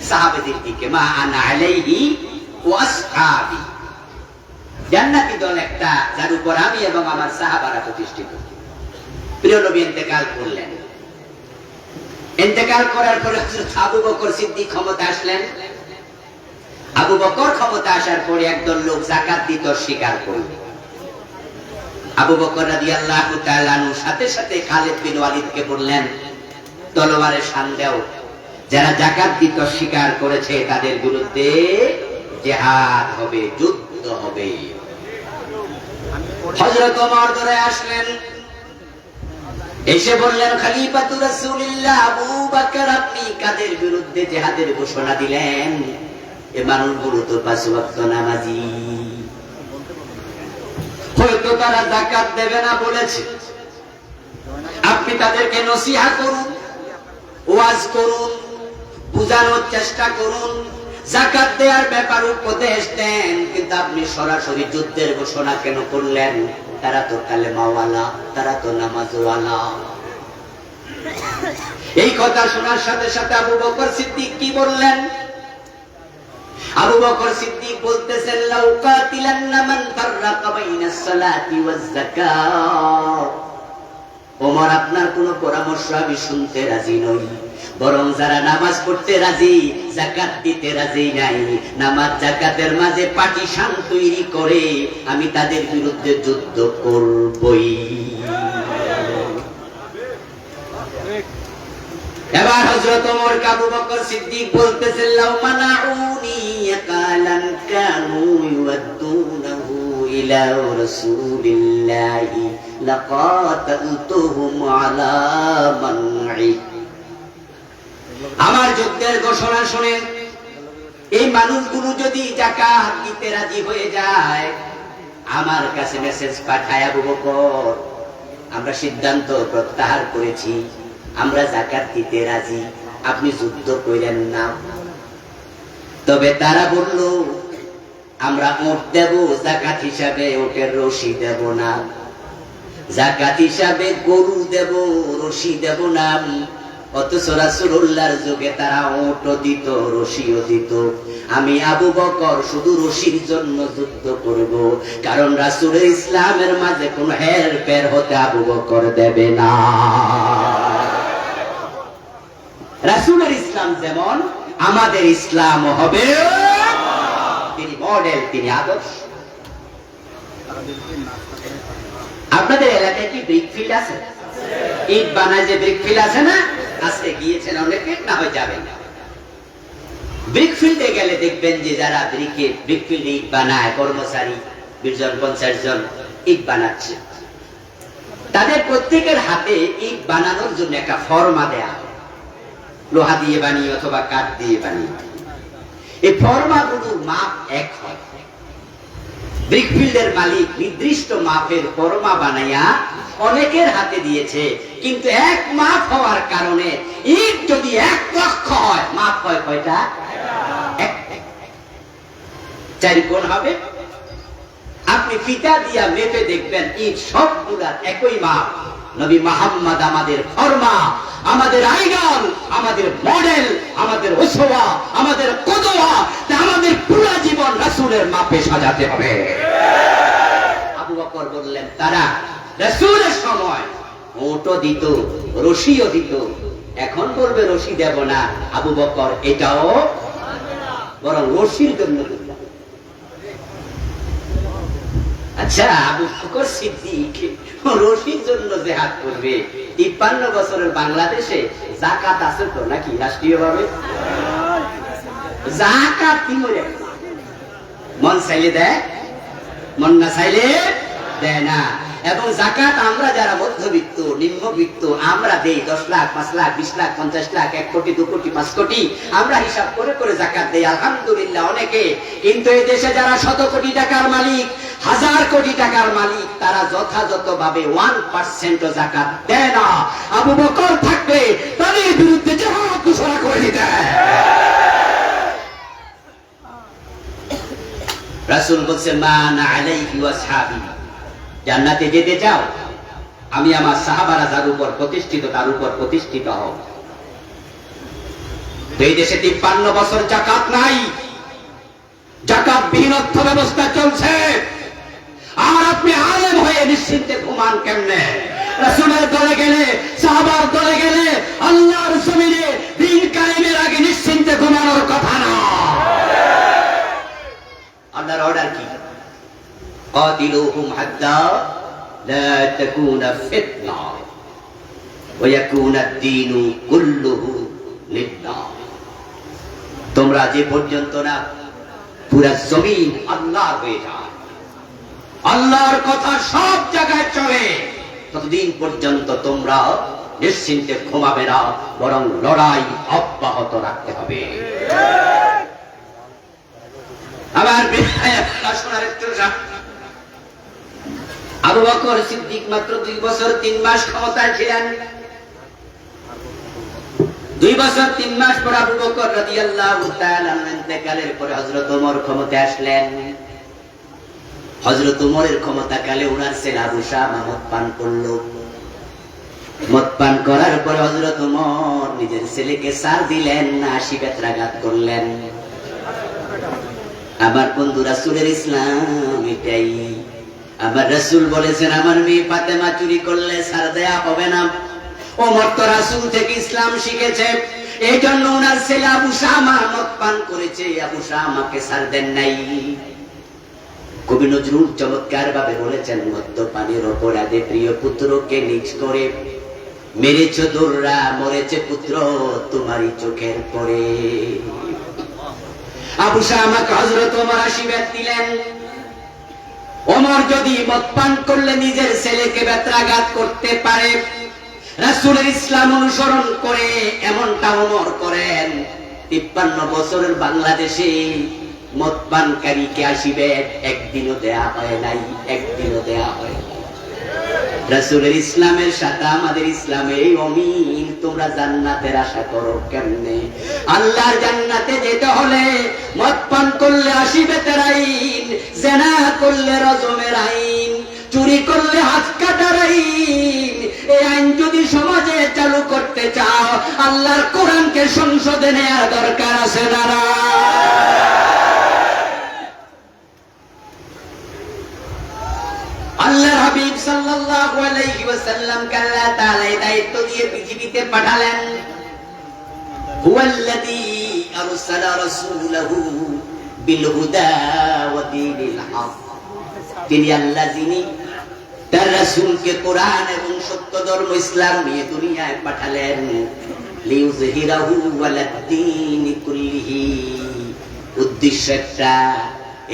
সাহাবাদের দিকে। মা আনা আলাইহি ওয়া আসহাবি, জান্নাতি দল একটা, যার উপর আমি এবং আমার সাহাবারা প্রতিষ্ঠিত। প্রিয় নবী ইন্তেকাল করলেন। ইন্তেকাল করার পরে হযরত আবু বকর সিদ্দিক ক্ষমতা আসলেন। আবু বকর ক্ষমতা আসার পরে একদল লোক যাকাত দিতে অস্বীকার করল। আবু বকর রাদিয়াল্লাহু তাআলা আনহু সাথে সাথে খালিদ বিন ওয়ালিদকে বললেন, তলোয়ারে শান দাও, যারা যাকাত দিতে অস্বীকার করেছে তাদের বিরুদ্ধে জিহাদ হবে, যুদ্ধ হবে। হযরত ওমর দৌড়ে আসলেন, এসে বললেন, খলিফাতুর রাসূলুল্লাহ আবু বকর, আপনি কাদের বিরুদ্ধে জিহাদের ঘোষণা দিলেন? এ মানুষগুলো তো 5 ওয়াক্ত নামাজি, হয়তো তারা যাকাত দেবে না বলেছে, আপনি তাদেরকে নসিহত করুন, ওয়াজ করুন, বুঝানোর চেষ্টা করুন, যাকাত দেওয়ার ব্যাপারে উপদেশ দেন, কিন্তু আপনি সরাসরি যুদ্ধের ঘোষণা কেন করলেন? তারা তো কালেমাওয়ালা, তারা তো নামাজওয়ালা। এই কথা শোনার সাথে সাথে আবু বকর সিদ্দিক কি বললেন? আবু বকর সিদ্দিক বলতেছেন, লাউ কাতিলান্না মান ফাররাকা বাইনাস সালাতি ওয়াজ যাকাত। ওমর, আপনার কোন পরামর্শ আমি শুনতে রাজি নই, বরং যারা নামাজ পড়তে রাজি, যাকাত দিতে রাজি নাই, নামাজ যাকাতের মাঝে পার্টিশন তৈরি করে, আমি তাদের বিরুদ্ধে যুদ্ধ করবই। এবার হযরত ওমর আবু বকর সিদ্দিক বলতেছেন, লাউ মানাউনি ইয়াকালান কানু ইউদ্দুনাহু ইলা রাসূলিল্লাহি লাকাতালতুহুম আলা মানঈ। আমার যুদ্ধের ঘোষণা শুনেন, এই মানুষগুলো যদি যাকাত দিতে রাজি হয়ে যায়, আমার কাছে মেসেজ পাঠায়, আবু বকর, আমরা সিদ্ধান্ত প্রত্যাহার করেছি, আমরা যাকাত দিতে রাজি, আপনি যুদ্ধ করেন না। তবে তারা বলল, আমরা উট দেব যাকাত হিসাবে, ওটের রশি দেব না, যাকাত হিসাবে গরু দেব, রশি দেব না। অথচ রাসূলুল্লাহর যুগে তারা উটও দিত, রশিও দিত। আমি আবু বকর শুধু রশির জন্য যুদ্ধ করব, কারণ রাসূলের ইসলামের মাঝে কোন হেরফের হতে আবু বকর দেবে না। রাসূলের ইসলাম যেমন, আমাদের ইসলামও হবে, তিনি মডেল, তিনি আদর্শ। আপনাদের এলাকায় কি ব্রিক ফিল্ড আছে? ইট বানায় যে ব্রিক ফিল্ড আছে না, আজকে গিয়েছেন অনেকে, না হয় যাবেন। ব্রিক ফিল্ডে গেলে দেখবেন যে যারা ব্রিক ফিল্ডে ইট বানায়, কর্মচারী 20 জন 50 জন ইট বানাচ্ছে, তাদের প্রত্যেকের হাতে ইট বানানোর জন্য একটা ফর্মা দেয়া হয়, লোহা দিয়ে বানিয়ে অথবা কাঠ দিয়ে বানিয়ে। এই ফর্মাগুলোর মাপ এক হয়। ব্রিকফিল্ডের মালিক নির্দিষ্ট মাপের ফর্মা বানাইয়া অনেকের হাতে দিয়েছে, কিন্তু এক মাপ হওয়ার কারণে ইট যদি 1 লক্ষ হয়, মাপ হয় কয়টা? 4 কোণ হবে। আপনি ফিতা দিয়া মেপে দেখবেন ইট সবগুলার একই মাপ। নবী মুহাম্মদ আমাদের ফরমা, আমাদের আইডল, আমাদের মডেল, আমাদের উসওয়া, আমাদের কুদওয়া, আমাদের পুরো জীবন রাসূলের মাপে সাজাতে হবে। আবু বকর বললেন, তারা রাসূলের সময় উটও দিত, রশিও দিত, এখন বলবে রশি দেব না। আবু বকর এটাও বরং রশির জন্য। আচ্ছা, আবু বকর সিদ্দিক রশির জন্য জিহাদ করবে। 53 বছরের বাংলাদেশে যাকাত আছে তো নাকি? রাষ্ট্রীয়ভাবে যাকাত কি করে? মন চাইলে দেয়, মন না চাইলে দেয় না। এবং যাকাত আমরা যারা মধ্যবিত্ত, নিম্নবিত্ত, আমরা দেই 10 লাখ, 5 লাখ, 20 লাখ, 50 লাখ, 1 কোটি, 2 কোটি, 5 কোটি, আমরা হিসাব করে করে যাকাত দেই, আলহামদুলিল্লাহ অনেকে। কিন্তু এই দেশে যারা 100 কোটি টাকার মালিক, 1000 কোটি টাকার মালিক, তারা যথাযথভাবে 1% যাকাত দেয় না। আবু বকর থাকলে তাদের বিরুদ্ধে জিহাদ ঘোষণা করে দিতেন। রাসূল বলেন, মান আলাইহি ওয়া আসহাবি, জান্নাতে যেতে চাও, আমি আমার সাহাবারা যার উপর প্রতিষ্ঠিত তার উপর প্রতিষ্ঠিত হও। এই দেশে 53 বছর যাকাত নাই, যাকাত বিহীন অর্থ ব্যবস্থা চলছে, আর আপনি আলেম হয়ে নিশ্চিন্তে ঘুমান কেমনে? রাসূলের দলে গেলে, সাহাবার দলে গেলে, আল্লাহর জমিনে দিন কায়েমের আগে নিশ্চিন্তে ঘুমানোর কথা না। আল্লাহর অর্ডার কি? কাতিলুহুম হাত্তা লা তাকুনা ফিতনা ওয়া ইয়াকুনা আদ-দীনু কুল্লুহু লিল্লাহ। তোমরা যে পর্যন্ত না পুরা জমিন আল্লাহ হয়ে যায়, আল্লাহর কথা সব জায়গায় চলে, ততদিন পর্যন্ত তোমরা নিশ্চিন্তে ঘুমাবে না, বরং লড়াই অব্যাহত রাখতে হবে। আবার আবু বকর সিদ্দিক মাত্র 2 বছর 3 মাস ক্ষমতায় ছিলেন। 2 বছর 3 মাস পর আবু বকর রাদিয়াল্লাহু তাআলা ইন্তেকালের পরে হযরত ওমর ক্ষমতায় আসলেন। হযরত ওমরের ক্ষমতাকালে ওনার ছেলে আবু শামা মদ পান করল। মদ পান করার পরে হযরত ওমর নিজের ছেলেকে সার দিলেন, 80 বেত্রাঘাত করলেন। আমার বন্ধু রাসূলের ইসলাম এটাই। আমার রাসূল বলেছেন, আমার মেয়ে ফাতেমা চুরি করলে সার দেয়া হবে না। ওমর তো রাসূল থেকে ইসলাম শিখেছে, এই জন্য ওনার ছেলে আবু শামা মদ পান করেছে, আবু শামাকে সার দেন নাই। কবি নজরুল চমৎকার ভাবে বলেছেন, মদ্যপানের অপরাধে প্রিয় পুত্রকে নিজ করে মেরেছ দোররা, মরেছে পুত্র তোমারই চোখের পরে। আবু শামাকে হযরত ওমর 80 বেত দিলেন। ওমর যদি মদ পান করলে নিজের ছেলেকে বেত্রাঘাত করতে পারে, রাসূলের ইসলাম অনুসরণ করে এমনটা ওমর করেন। 53 বছরের বাংলাদেশে মদ পানকারীকে 80 বেত একদিনও দেয়া হয় নাই, একদিনও দেয়া হয় নাই। রাসূলের ইসলামের সাথে আমাদের ইসলামে অমিল। তোমরা জান্নাতের আশা করো কেমনে? আল্লাহর জান্নাতে যেতে হলে মদ পান করলে 80 বেতের আইন, জিনা করলে রজমের আইন, চুরি করলে হাত কাটার আইন। এই আইন যদি সমাজে চালু করতে চাও, আল্লাহর কোরআনকে সংসদে নেওয়ার দরকার আছে না? আল্লাহর হাবিব সাল্লাল্লাহু আলাইহি ওয়াসাল্লাম আল্লাহ তাআলা দায়িত্ব দিয়ে পৃথিবীতে পাঠালেন। হুয়াল্লাযী আরসালা রাসূলাহু বিল হুদা ওয়া দীনিল হক। তিনি আল্লাহ, যিনি তার রাসূলকে কোরআন এবং সত্য ধর্ম ইসলাম নিয়ে দুনিয়ায় পাঠালেন। লিইউযহিরাহু আলাদ-দীনি কুল্লিহি। উদ্দেশ্য একটা,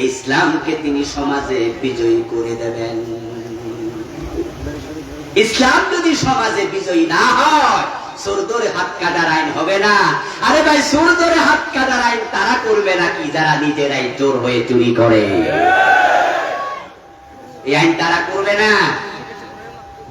ইসলামকে তিনি সমাজে বিজয়ী করে দেবেন। ইসলাম যদি সমাজে বিজয়ী না হয়, চোর ধরে হাত কাটার আইন হবে না। আরে ভাই, চোর ধরে হাত কাটার আইন তারা করবে নাকি যারা নিজেরাই চোর হয়ে চুরি করে? এই আইন তারা করবে না।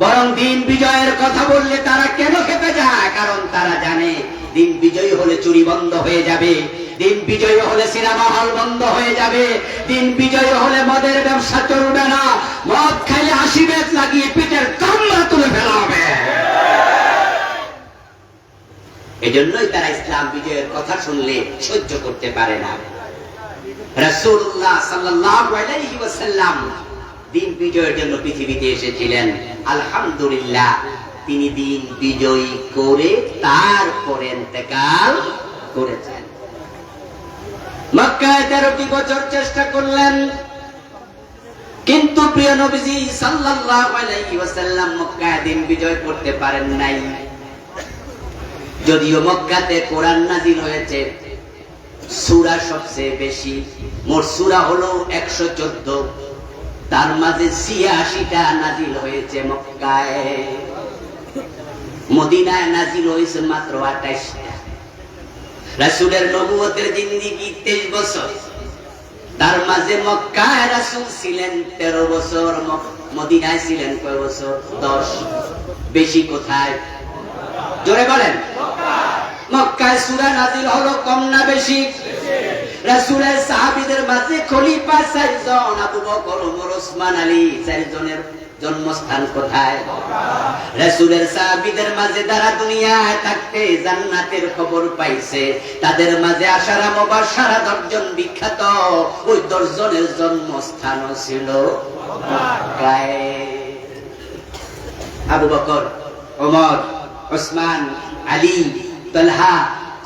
বরং দিন বিজয়ের কথা বললে তারা কেন খেপে যায়? কারণ তারা জানে দিন বিজয়ী হলে চুরি বন্ধ হয়ে যাবে, দিন বিজয়ী হলে সিনেমা হল বন্ধ হয়ে যাবে, দিন বিজয়ী হলে মদের ব্যবসা চলবে না, মদ খাইলে 80 বেত লাগিয়ে পিঠের চামড়া তুলে ফেলা হবে। এজন্যই তারা ইসলাম বিজয়ের কথা শুনলে সহ্য করতে পারে না। রাসূলুল্লাহ সাল্লাল্লাহু আলাইহি ওয়াসাল্লাম দিন বিজয়ের জন্য পৃথিবীতে এসেছিলেন। আলহামদুলিল্লাহ, তিনি দিন বিজয়ী করে তারপরে ইন্তেকাল করেছেন। মক্কায় 13টি বছর চেষ্টা করলেন, কিন্তু প্রিয় নবীজি সাল্লাল্লাহু আলাইহি ওয়াসাল্লাম মক্কায় দিন বিজয় করতে পারেন নাই। যদিও মক্কাতে কোরআন নাযিল হয়েছে, সূরা সবচেয়ে বেশি, মোট সূরা হলো 114, তার মাঝে 86টা নাযিল হয়েছে মক্কায়। মদিনায় নাযিল হয়েছে মাত্র 28টা। রাসূলের নবুয়তের জিন্দেগি 23 বছর, তার মাঝে মক্কায় রাসূল ছিলেন 13 বছর, মদিনায় ছিলেন কয় বছর? 10। বেশি কোথায়? জোরে বলেন। মক্কায় সূরা নাযিল হলো কম না বেশি? রাসূলের সাহাবীদের মাঝে খলিফা 4 জন, আবু বকর, ওমর, ওসমান, আলী, 4 জনের জন্মস্থান কোথায়? রাসূলের সাহাবীদের মাঝে যারা দুনিয়ায় থাকতে জান্নাতের খবর পাইছে, তাদের মাঝে আশারা মুবাশশারা 10 জন বিখ্যাত, ওই 10 জনের জন্মস্থানও ছিল মক্কায়। আবু বকর, ওমর, ওসমান, আলী, তালহা,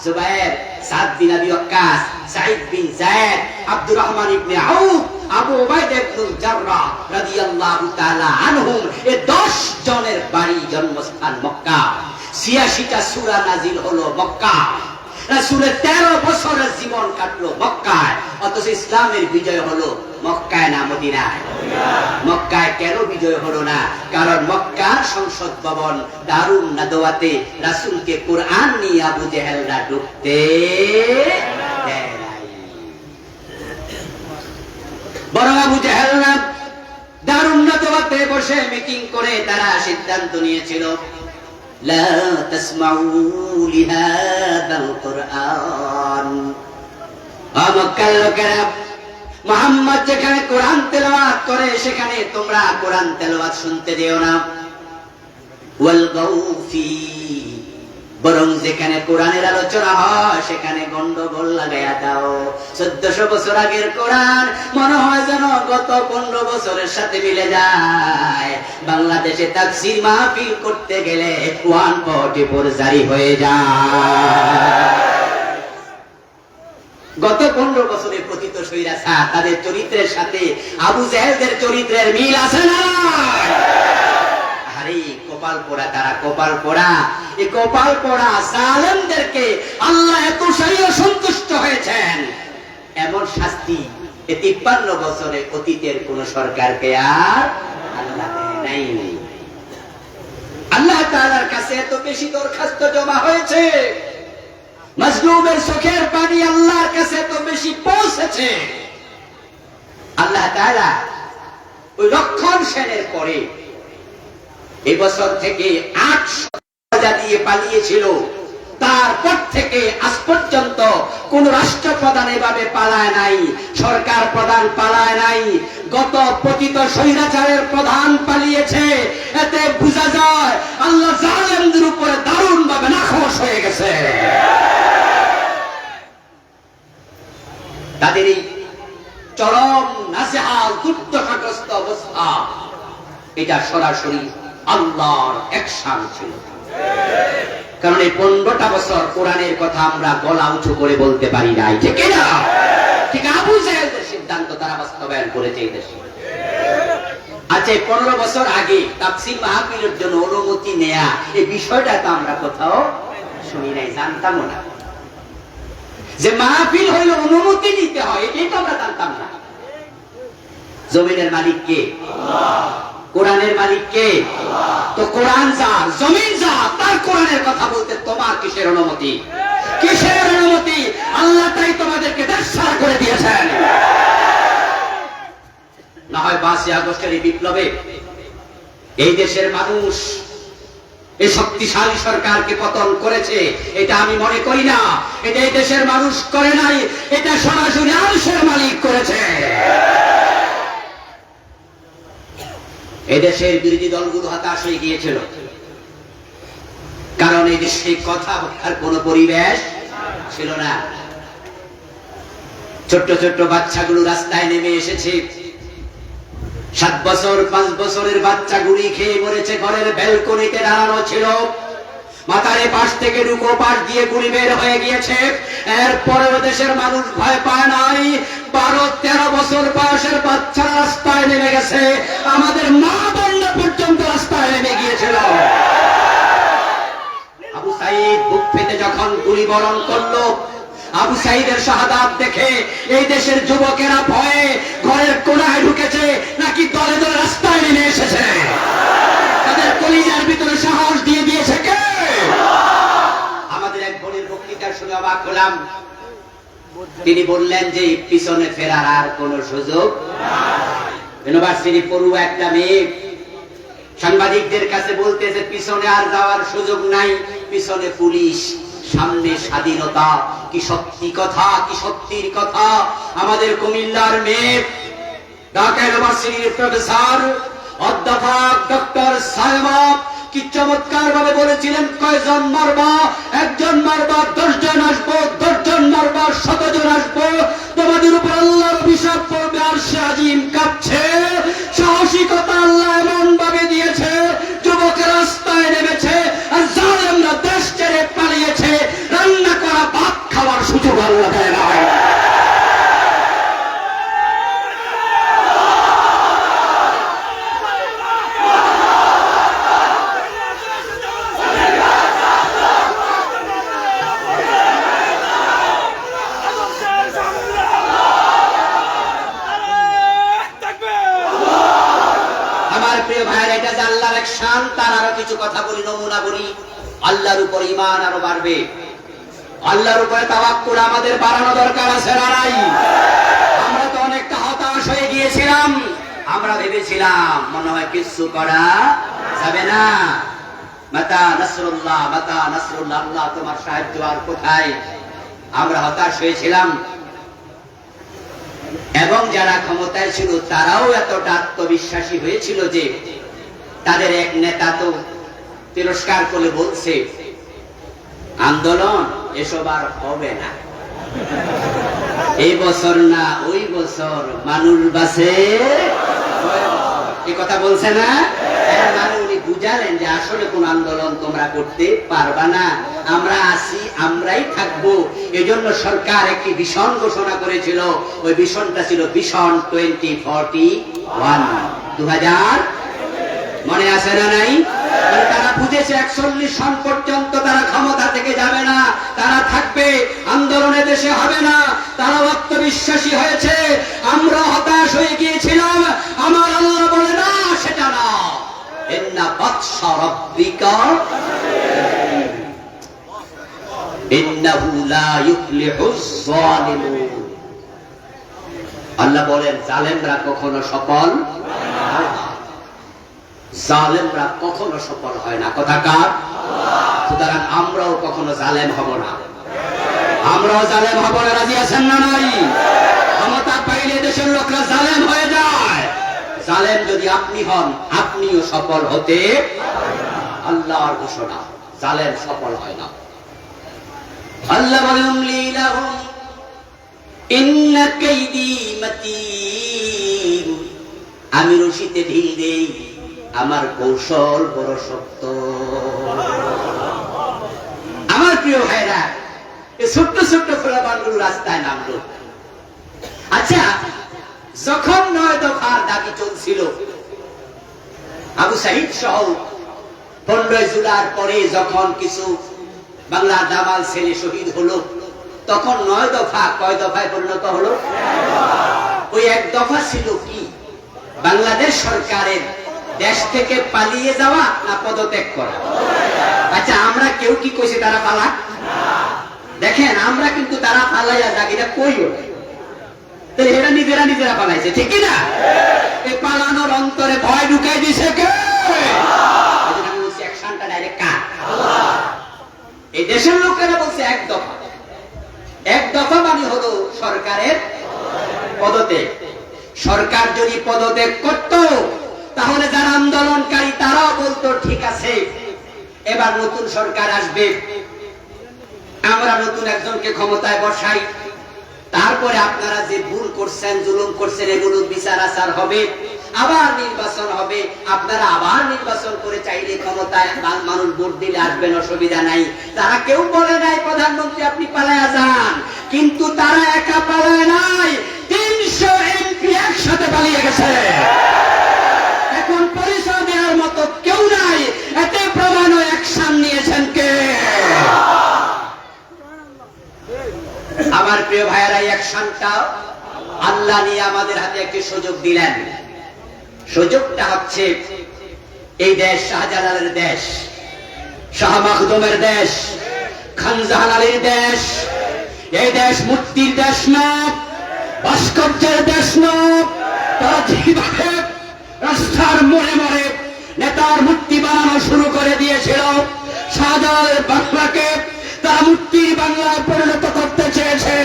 জুবায়ের, সাদ বিন আবি ওয়াক্কাস, সাঈদ বিন যায়েদ, আব্দুর রহমান ইবনে আউফ, আবু উবাইদা ইবনে জাররাহ রাদিয়াল্লাহু তাআলা আনহুম, এই 10 জনের বাড়ি জন্মস্থান মক্কা। 86টা সূরা নাজিল হলো মক্কা। রাসূলের 13 বছরের জীবন কাটলো মক্কায়, অথচ ইসলামের বিজয় হলো মক্কায় না মদিনায়? মক্কায় কেন বিজয় হলো না? কারণ মক্কার সংসদ ভবন দারুন নাদওয়াতে রাসূলকে কোরআন নিয়ে আবু জেহেলরা ঢুকতে দেয় নাই। বরং আবু জেহেলরা দারুন নাদওয়াতে বসে মিটিং করে তারা সিদ্ধান্ত নিয়েছিল, লা তাসমাউ লিহাদাল কুরআন। মক্কার লোকেরা, মুহাম্মদ যেখানে কোরআন তেলাওয়াত করে সেখানে তোমরা কোরআন তেলাওয়াত শুনতে যেও না। ওয়াল গাউফি, বরং যেখানে কোরআনের আলোচনা হয় সেখানে গন্ডগোল লাগাইয়া দাও। 1400 বছর আগের কোরআন মনে হয় যেন গত 15 বছরের সাথে মিলে যায়। বাংলাদেশে তাফসীর মাহফিল করতে গেলে 144 জারি হয়ে যায়। গত 15 বছরে পতিত সৈরাচার তাদের চরিত্রের সাথে আবু জেহেলদের চরিত্রের মিল আছে না? আরে কপাল পোড়া তারা, কপাল পোড়া। এই কপাল পোড়া জালেমদেরকে আল্লাহ এত সারিও সন্তুষ্ট হয়েছেন, এমন শাস্তি এই 53 বছরে অতীতের কোন সরকারকে আর আল্লাহ দেয় নাই। আল্লাহ তাআলার কাছে এত বেশি দরখাস্ত জমা হয়েছে, মাজলুমের চোখের পানি আল্লাহর কাছে তো বেশি পৌঁছেছে। আল্লাহ তাআলা ওই লক্ষণ সেনের পরে এই বছর থেকে 800 দিয়ে পালিয়েছিল, তারপর থেকে আজ পর্যন্ত কোন রাষ্ট্রপ্রধান এভাবে পালায় নাই, সরকার প্রধান পালায় নাই। গত পতিত স্বৈরাচারের প্রধান পালিয়েছে। এতে বোঝা যায় আল্লাহ জালেমদের উপরে দারুণ ভাবে নাখোশ হয়ে গেছে। তাদের এই চরম নাজেহাল দুর্দশাগ্রস্ত অবস্থা, এটা সরাসরি আল্লাহর অ্যাকশন ছিল। কারণ এই 15টা বছর কোরআনের কথা আমরা গলা উঁচু করে বলতে পারি নাই, ঠিক না? ঠিক আবু জেহেলদের সিদ্ধান্ত তারা বাস্তবায়ন করেছে এই দেশে। আচ্ছা, 15 বছর আগে তাফসীর মাহফিলের জন্য অনুমতি নেয়া এই বিষয়টা তো আমরা কোথাও শুনি নাই, জানতাম না। যে মাহফিল হইলে অনুমতি নিতে হয় এটাই তো আমরা জানতাম না। জমিনের মালিক কে? আল্লাহ। কোরআনের মালিক কে? আল্লাহ। তো কোরআন যার, জমিন যার, তার কোরআনের কথা বলতে তোমার কিসের অনুমতি? কিসের অনুমতি? আল্লাহ তাই তোমাদেরকে দেশছাড়া করে দিয়েছেন। না হয় 5ই আগস্টের এই বিপ্লবে এই দেশের মানুষ এই শক্তিশালী সরকারকে পতন করেছে, এটা আমি মনে করি না। এটা এই দেশের মানুষ করে নাই, এটা সরাসরি আরশের মালিক করেছে। এই দেশের বিরোধী দলগুলো হতাশ হয়ে গিয়েছিল, কারণ এই দেশে কথা বলার কোন পরিবেশ ছিল না। ছোট্ট ছোট্ট বাচ্চাগুলো রাস্তায় নেমে এসেছে। 7 বছর 5 বছরের বাচ্চা গুলি খেয়ে মরেছে, ঘরের ব্যালকনিতে দাঁড়ানো ছিল। মাথার পাশ থেকে ঢুকো পাশ দিয়ে গুলি বের হয়ে গিয়েছে। এরপরেও দেশের মানুষ ভয় পায় নাই। 12-13 বছর বয়সের বাচ্চা রাস্তায় নেমে গেছে, আমাদের মা বোনরা পর্যন্ত রাস্তায় নেমে গিয়েছিল। আবু সাঈদ বুক পেতে যখন গুলি বরণ করলো, আবু সাঈদের শাহাদাত দেখে এই দেশের যুবকেরা ভয়ে ঘরের কোণায় ঢুকেছে, নাকি দলে দলে রাস্তায় নেমে এসেছে? তাদের কলিজার ভিতরে সাহস দিয়ে দিয়েছে কে? আমাদের এক বোনের বক্তৃতা শুনে অবাক হলাম। তিনি বললেন যে পিছনে ফেরার আর কোন সুযোগ নাই। ইউনিভার্সিটি পড়ুয়া একটা মেয়ে সাংবাদিকদের কাছে বলতেছে পিছনে আর যাওয়ার সুযোগ নাই, পিছনে পুলিশ, সামনে স্বাধীনতা। কি সত্যি কথা, কি সত্যির কথা। আমাদের কুমিল্লার মেয়ে ঢাকা ইউনিভার্সিটির প্রফেসর অধ্যাপক ডক্টর সাহেবা কি চমৎকার ভাবে বলেছিলেন, কয়জন মারবা? 1 জন মারবা, 10 জন আসবো, 10 জন মারবা, 100 জন আসবো, তোমাদের উপর আল্লাহর অভিশাপ পড়বে। আর সে আজিম কাঁপছে। সাহসিকতা আল্লাহ এমন ভাবে দিয়েছে, যুবকের রাস্তায় নেমেছে, আর জালেমরা দেশ ছেড়ে পালিয়েছে। রান্না করা ভাত খাওয়ার সুযোগ আল্লাহ দেয় না। চান তার আরো কিছু কথা বলি, নমুনা বলি। আল্লাহর উপর ঈমান আরো বাড়বে। আল্লাহর উপরে তাওয়াক্কুল আমাদের বাড়ানো দরকার আছে না নাই? আমরা তো অনেকটা হতাশ হয়ে গিয়েছিলাম। আমরা ভেবেছিলাম মনে হয় কিছু করা যাবে না। মাতা নাসরুল্লাহ, মাতা নাসরুল্লাহ, আল্লাহ তোমার সাহায্য আর কোথায়? আমরা হতাশ হয়েছিলাম। এবং যারা ক্ষমতায় ছিল তারাও এতটা আত্মবিশ্বাসী হয়েছিল যে তাদের এক নেতা তো তিরস্কার করে বলছে, আন্দোলন এসব আর হবে না, এই বছর না ওই বছর মানুষ বাঁচে। এই কথা বলছে না? মানে উনি বুঝালেন যে আসলে কোন আন্দোলন তোমরা করতে পারবা না, আমরা আছি, আমরাই থাকবো। এজন্য সরকার একটি ভিশন ঘোষণা করেছিল। ওই ভিশনটা ছিল ভিশন 2041, 2000। মনে আছে না নাই? তারা বুঝেছে 41 সন পর্যন্ত তারা ক্ষমতা থেকে যাবে না, তারা থাকবে, আন্দোলনে দেশে হবে না। তারা আত্মবিশ্বাসী হয়েছে। আমরা হতাশ হয়ে গিয়েছিলাম। আমার আল্লাহ বলে না, সেটা না, ইন্না বাতশা রাব্বিকা ইন্নাহু লা ইফলিহুজ যালিমুন। আল্লাহ বলেন জালেমরা কখনো সফল হয় না, জালেমরা কখনো সফল হয় না। কথা কার? সুতরাং আমরাও কখনো জালেম হব না, আমরাও জালেম হব না। রাজি আছেন না নাই? ক্ষমতা পাইলে দেশের লোকরা জালেম হয়ে যায়। জালেম যদি আপনি হন, আপনিও সফল হতে আল্লাহর ঘোষণা, জালেম সফল হয় না। আল্লাহ বলেন উমলি লাহুম ইন্না কাইদি মাতীন, আমি রশিতে ঢিল দেই, আমার কৌশল বড় শক্ত। আমার প্রিয় ভাইরা, এই ছোট্ট ছোট্ট ফোলাবানগুলো রাস্তায় নামলো। আচ্ছা, যখন 9 দফার দাবি চলছিল, আবু সাঈদ সহ 15 জুলাইয়ের পরে যখন কিছু বাংলা জামাল ছেলে শহীদ হলো, তখন 9 দফা কয় দফায় পরিণত হলো? ওই এক দফা ছিল কি? বাংলাদেশ সরকারের দেশ থেকে পালিয়ে যাওয়া না পদত্যাগ করা? আচ্ছা, আমরা কেউ কি কইছে তারা পালা? দেখেন, আমরা কিন্তু তারা পালাইয়া যাক এটা কইও, এরা নিজেরা নিজেরা পালাইছে, ঠিক না? এই পালানোর অন্তরে ভয় ঢুকাই দিছে কে? অ্যাকশনটা ডাইরেক্ট কার? এই দেশের লোকেরা বলছে এক দফা। এক দফা মানে হলো সরকারের পদত্যাগ। সরকার যদি পদত্যাগ করত, তাহলে যারা আন্দোলনকারী তারাও বলতো ঠিক আছে, এবার নতুন সরকার আসবে, আমরা নতুন একজনকে ক্ষমতায় বসাই, তারপরে আপনারা যে ভুল করছেন, জুলুম করছেন, এগুলো বিচার আচার হবে, আবার নির্বাচন হবে, আপনারা আবার নির্বাচন করে চাইলে ক্ষমতায় মানুষ ভোট দিলে আসবেন, অসুবিধা নাই। তারা কেউ বলে নাই প্রধানমন্ত্রী আপনি পালায়া যান, কিন্তু তারা একা পালায় নাই, 300 এমপি একসাথে পালিয়ে গেছে। এখন পরিচয় দেওয়ার মতো কেউ নাই, এতে প্রমাণ অ্যাকশন নিয়েছেন কে? আমার প্রিয় ভাইয়েরা, অ্যাকশনটা আল্লাহ নিয়ে আমাদের হাতে একটি সুযোগ দিলেন। সুযোগটা হচ্ছে এই দেশ শাহজালালের দেশ, শাহ মাখদুমের দেশ, খানজাহান আলীর দেশ। এই দেশ মূর্তির দেশ না, ভাস্কর্যের দেশ না। তারা যেভাবে রাস্তার মোড়ে মোড়ে নেতার মূর্তি বানানো শুরু করে দিয়েছিল, শাহজালালের বাংলাকে তারা মূর্তির বাংলায় পরিণত করতে চেয়েছে।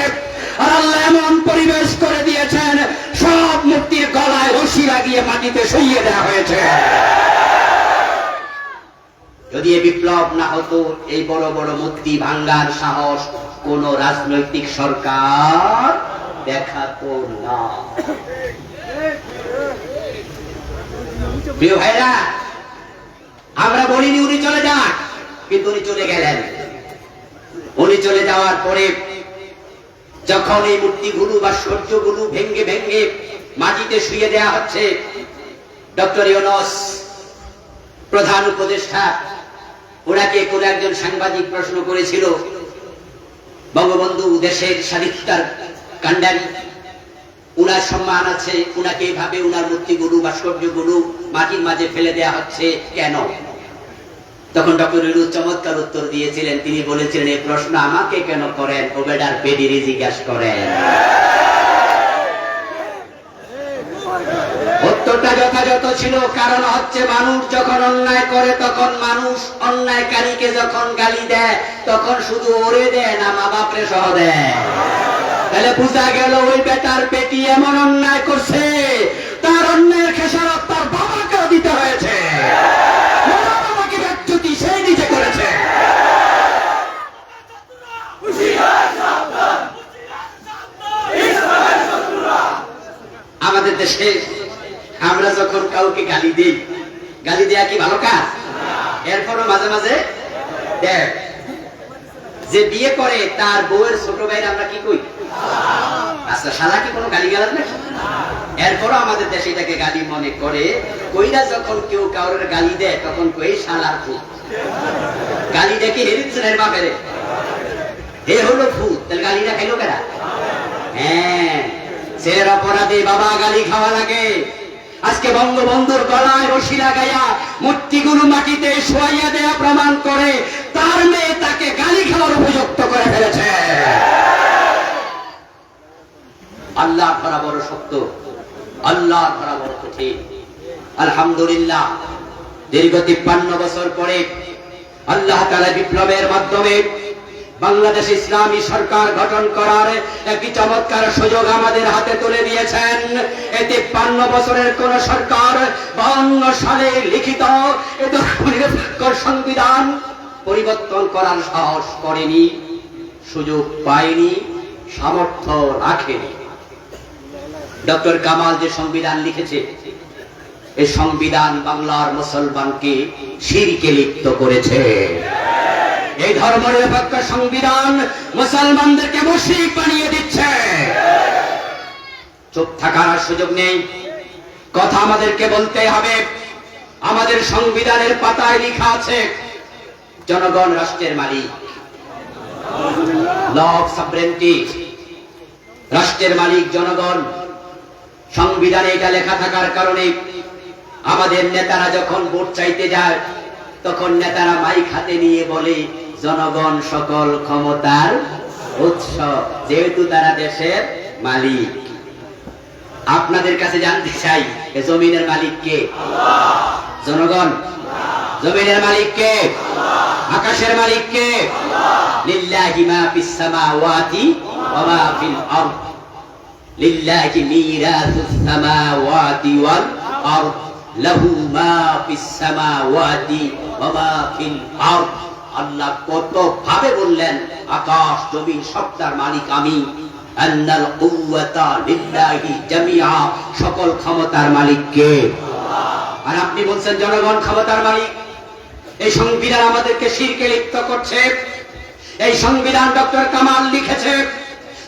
আর আল্লাহ এমন পরিবেশ করে দিয়েছেন, সব মূর্তির গলায় রশি লাগিয়ে মাটিতে শুইয়ে দেওয়া হয়েছে। যদি এই বিপ্লব না হতো, এই বড় বড় মূর্তি ভাঙ্গার সাহস কোন রাজনৈতিক সরকার দেখাতো না। প্রিয় ভাইরা, আমরা বলিনি উনি চলে যান, কিন্তু উনি চলে গেলেন। উনি চলে যাওয়ার পরে যখন এই মূর্তিগুলো বা সূর্যগুলো ভেঙ্গে ভেঙ্গে মাটিতে শুয়ে দেওয়া হচ্ছে, ডক্টর ইউনূস প্রধান উপদেষ্টা, ওনাকে কোন একজন সাংবাদিক প্রশ্ন করেছিল, বঙ্গবন্ধু দেশের স্বাধীনতার কাণ্ডারী, উনার সম্মান আছে, উনাকে এভাবে উনার মূর্তিগুলো বা সূর্যগুলো মাটির মাঝে ফেলে দেয়া হচ্ছে কেন? তখন ডক্টর ইউনূস চমৎকার উত্তর দিয়েছিলেন। তিনি বলেছিলেন, এই প্রশ্ন আমাকে কেন করেন, ওবেডার পেডিরি জিজ্ঞাসা করেন। উত্তরটা যথাযথ ছিল। কারণ হচ্ছে, মানুষ যখন অন্যায় করে তখন মানুষ অন্যায়কারীকে যখন গালি দেয় তখন শুধু ওরে দেয় না, মা বাপরে সহ দেয়। তাহলে বোঝা গেল ওই বেটার পেটি এমন অন্যায় করছে, তার অন্যায়ের খেসারত তার বাবাকেও দিতে হয়েছে। বাবাকে ব্যক্তি সেই নিজে করেছে। আমাদের দেশে আমরা যখন কাউকে গালি দিই, গালি দেয়া কি ভালো কাজ? এরপরও মাঝে মাঝে দেখ, যে বিয়ে করে তার বউয়ের ছোট ভাইরা আমরা কি কই? আচ্ছা, শালা কি কোনো গালি গালাজ নাকি? এরপরও আমাদের দেশে এটাকে গালি মনে করে। কইরা যখন কেউ কারোর গালি দেয় তখন কই শালার ভূত। গালি দেখে হেরিচ্ছেন এর বাপেরে, হে হলো ভূত। তাহলে গালিটা খাইলো কেনা? হ্যাঁ, সের অপরাধে বাবা গালি খাওয়া লাগে। আজকে বঙ্গবন্ধুর গলায় রশি লাগাইয়া মূর্তিগুলো মাটিতে শোয়াইয়া দেয়া প্রমাণ করে তার মেয়ে তাকে গালি খাওয়ার উপযুক্ত করে ফেলেছে। আল্লাহ ধরা বড় শক্ত, আল্লাহ ধরা বড় কঠিন। আলহামদুলিল্লাহ, দীর্ঘ 53 বছর পরে আল্লাহ তাআলা বিপ্লবের মাধ্যমে বাংলাদেশ ইসলামী সরকার গঠন করার একটি চমৎকার সুযোগ আমাদের হাতে তুলে দিয়েছেন। এই 53 বছরের কোন সরকার 52 সালে লিখিত সংবিধান পরিবর্তন করার সাহস করেনি, সুযোগ পায়নি, সামর্থ্য রাখেনি। ডক্টর কামাল যে সংবিধান লিখেছে, এই সংবিধান বাংলার মুসলমানকে শিরকে লিপ্ত করেছে। এই ধর্মনিরপেক্ষ সংবিধান মুসলমানদেরকে মুশরিক বানিয়ে দিচ্ছে। চুপ থাকার সুযোগ নেই, কথা আমাদেরকে বলতে হবে। আমাদের সংবিধানের পাতায় লেখা আছে, জনগণ রাষ্ট্রের মালিক। ল অফ সভরেন্টি, রাষ্ট্রের মালিক জনগণ। সংবিধানে এটা লেখা থাকার কারণে আমাদের নেতারা যখন ভোট চাইতে যায় তখন নেতারা মাইক হাতে নিয়ে বলে, জনগণ সকল ক্ষমতার উৎস, যেহেতু তারা দেশের মালিক। আপনাদের কাছে জানতে চাই, জমিনের মালিক কে? জনগণ। জমিনের মালিক কে? আকাশের মালিক কে? লিল্লাহি মা ফিস সামাওয়াতি ওয়া মা ফিল আরদ, লিল্লাহি মিরাসুস সামাওয়াতি ওয়াল আরদ, লাহু মা ফিস সামাওয়াতি ওয়া মা ফিল আরদ। আল্লাহ কত ভাবে বললেন, আকাশ জমিন সবটার মালিক আমি। আন্নাল কুওয়াতা লিল্লাহি জামিআ, সকল ক্ষমতার মালিক কে? আল্লাহ। আর আপনি বলছেন জনগণ ক্ষমতার মালিক। এই সংবিধান আমাদেরকে শিরকে লিপ্ত করছে। এই সংবিধান ডক্টর কামাল লিখেছে,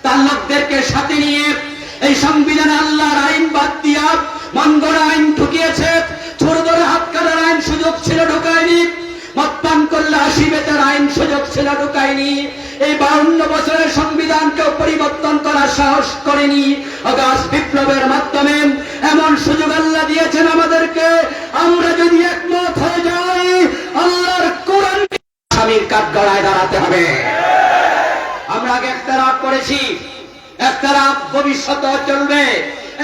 তার লোকদেরকে সাথে নিয়ে এই সংবিধানে আল্লাহর আইন বাদ দিয়া মনগড়া আইন ঢুকিয়েছে। ছোট ধরে হাত কাটার আইন সুযোগ ছিল, ঢুকায়নি। মতপান করলে 80 বেতার আইন সুযোগ ছিল, ঢুকায়নি। এই 52 বছরের সংবিধানকে পরিবর্তন করার সাহস করেনি। অগাস্ট বিপ্লবের মাধ্যমে এমন সুযোগ আল্লাহ দিয়েছেন আমাদেরকে। আমরা যদি একমত হয়ে যাই, আল্লাহর কোরআন স্বামীর কাঠগড়ায় দাঁড়াতে হবে। আমরা আগে একতারাপ করেছি, একতারাপ ভবিষ্যতে চলবে।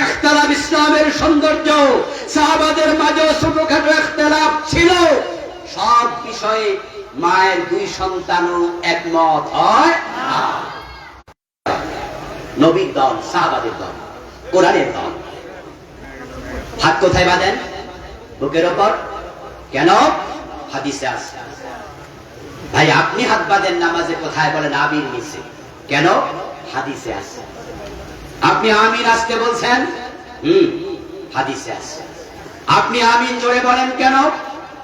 একতারাপ ইসলামের সৌন্দর্য। সাহাবাদের মাঝে ছোটখাটো একতারাপ ছিল, সব বিষয়ে মায়ের 2 সন্তানও একমত হয় না। নবীর দল, সাহাবাদের দল, কোরআনের দল। হাত কোথায় বাঁধেন? বুকের ওপর। কেন? হাদিসে আছে। ভাই আপনি হাত বাঁধেন নামাজে, কোথায় বলেন? আমির নিচে। কেন? হাদিসে আছে। আপনি আমিন আসতে বলছেন, হাদিসে আছে। আপনি আমিন জোরে বলেন কেন?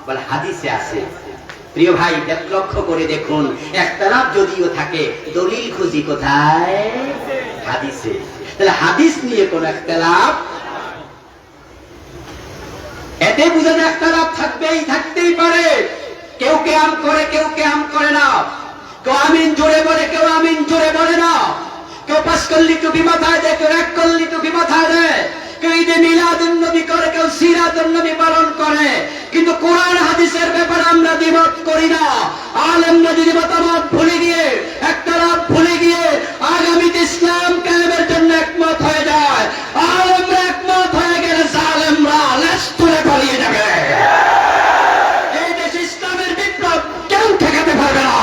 বলে হাদিসে আছে। প্রিয় ভাই, লক্ষ্য করে দেখুন, একতারাপ যদিও থাকে, দলিল খুঁজি কোথায়? হাদিসে। তাহলে হাদিস নিয়ে কোন একতারাপ? এতে বুঝে যে একতারাপ থাকতেই পারে। কেউ কেয়াম করে, কেউ কেয়াম করে না। কেউ আমিন জোরে বলে, কেউ আমিন জোরে বলে না। কেউ 5 কল্লি টুপি মাথায় দেয়, কেউ 1 কল্লি টুপি মাথায় দেয়। কেউ ঈদে মিলাদুন নবী করে, কেউ সিরাতুন নবী পালন করে, কিন্তু কোরআন হাদিসের ব্যাপারে আমরা দ্বিমত করি না। আলেমরা যদি মতামত ভুলে গিয়ে, একতরফ ভুলে গিয়ে আগামীতে ইসলাম কায়েমের জন্য একমত হয়ে যায়, আলেমরা একমত হয়ে গেলে জালেমরা লেজ তুলে পালিয়ে যাবে। এই দেশে ইসলামের বিপ্লব কেউ ঠেকাতে পারবে না।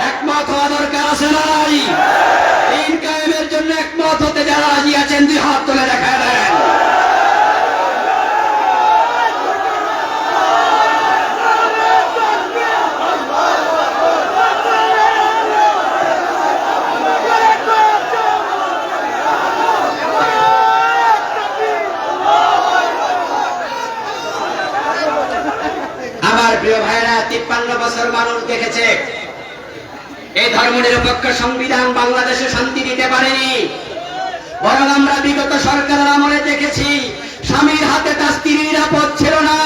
একমত হওয়া দরকার আছে না নাই? দিন কায়েমের জন্য একমত হতে যারা রাজি আছেন দুই হাত তুলে দেখা দেন। আমার প্রিয় ভাইরা, 53 বছর মানুষ দেখেছে এই ধর্মনিরপেক্ষ সংবিধান বাংলাদেশে শান্তি দিতে পারেনি। বরং আমরা বিগত সরকারের আমলে দেখেছি স্বামীর হাতে তার স্ত্রী নিরাপদ ছিল না।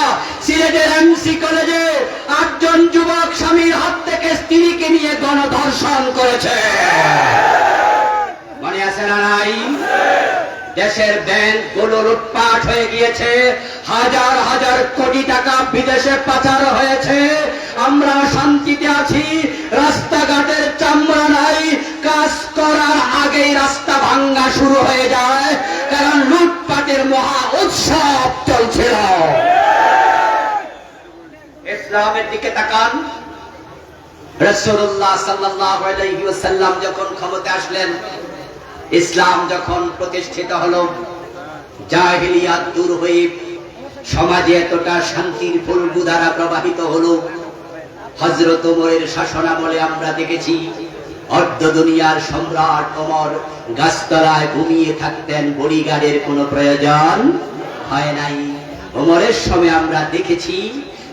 সিলেটের এমসি কলেজে 8 জন যুবক স্বামীর হাত থেকে স্ত্রীকে নিয়ে গণধর্ষণ করেছে। মনে আছে না নাই? দেশের ব্যাংক গুলো লুটপাট হয়ে গিয়েছে, হাজার হাজার কোটি টাকা বিদেশে পাচার হয়েছে। আমরা শান্তিতে আছি, রাস্তাঘাটের চামড়া নাই, কাজ করার আগেই রাস্তা ভাঙ্গা শুরু হয়ে যায়, কারণ লুটপাটের মহা উৎসব চলছিল। ইসলামের দিকে তাকান। রাসূলুল্লাহ সাল্লাল্লাহু আলাইহি ওয়াসাল্লাম যখন ক্ষমতায় আসলেন, ইসলাম যখন প্রতিষ্ঠিত হলো, জাহেলিয়াত দূর হয়ে সমাজে এতটা শান্তির ফুলধারা প্রবাহিত হলো। হযরত ওমরের শাসনামলে আমরা দেখেছি অর্ধ দুনিয়ার সম্রাট ওমর গাছতলায় ঘুমিয়ে থাকতেন, বডিগার্ডের কোনো প্রয়োজন হয় নাই। ওমরের সময় আমরা দেখেছি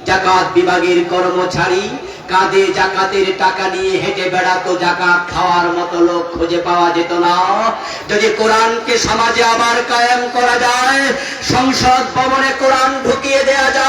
যাকাত বিভাগের কর্মচারী কাঁধে জাকাতের টাকা নিয়ে হেঁটে বেড়াতো, জাকাত খাওয়ার মতো লোক খুঁজে পাওয়া যেত না। যদি কোরআনকে সমাজে আবার কায়েম করা যায়, সংসদ ভবনে কোরআন ঢুকিয়ে দেয়া যায়।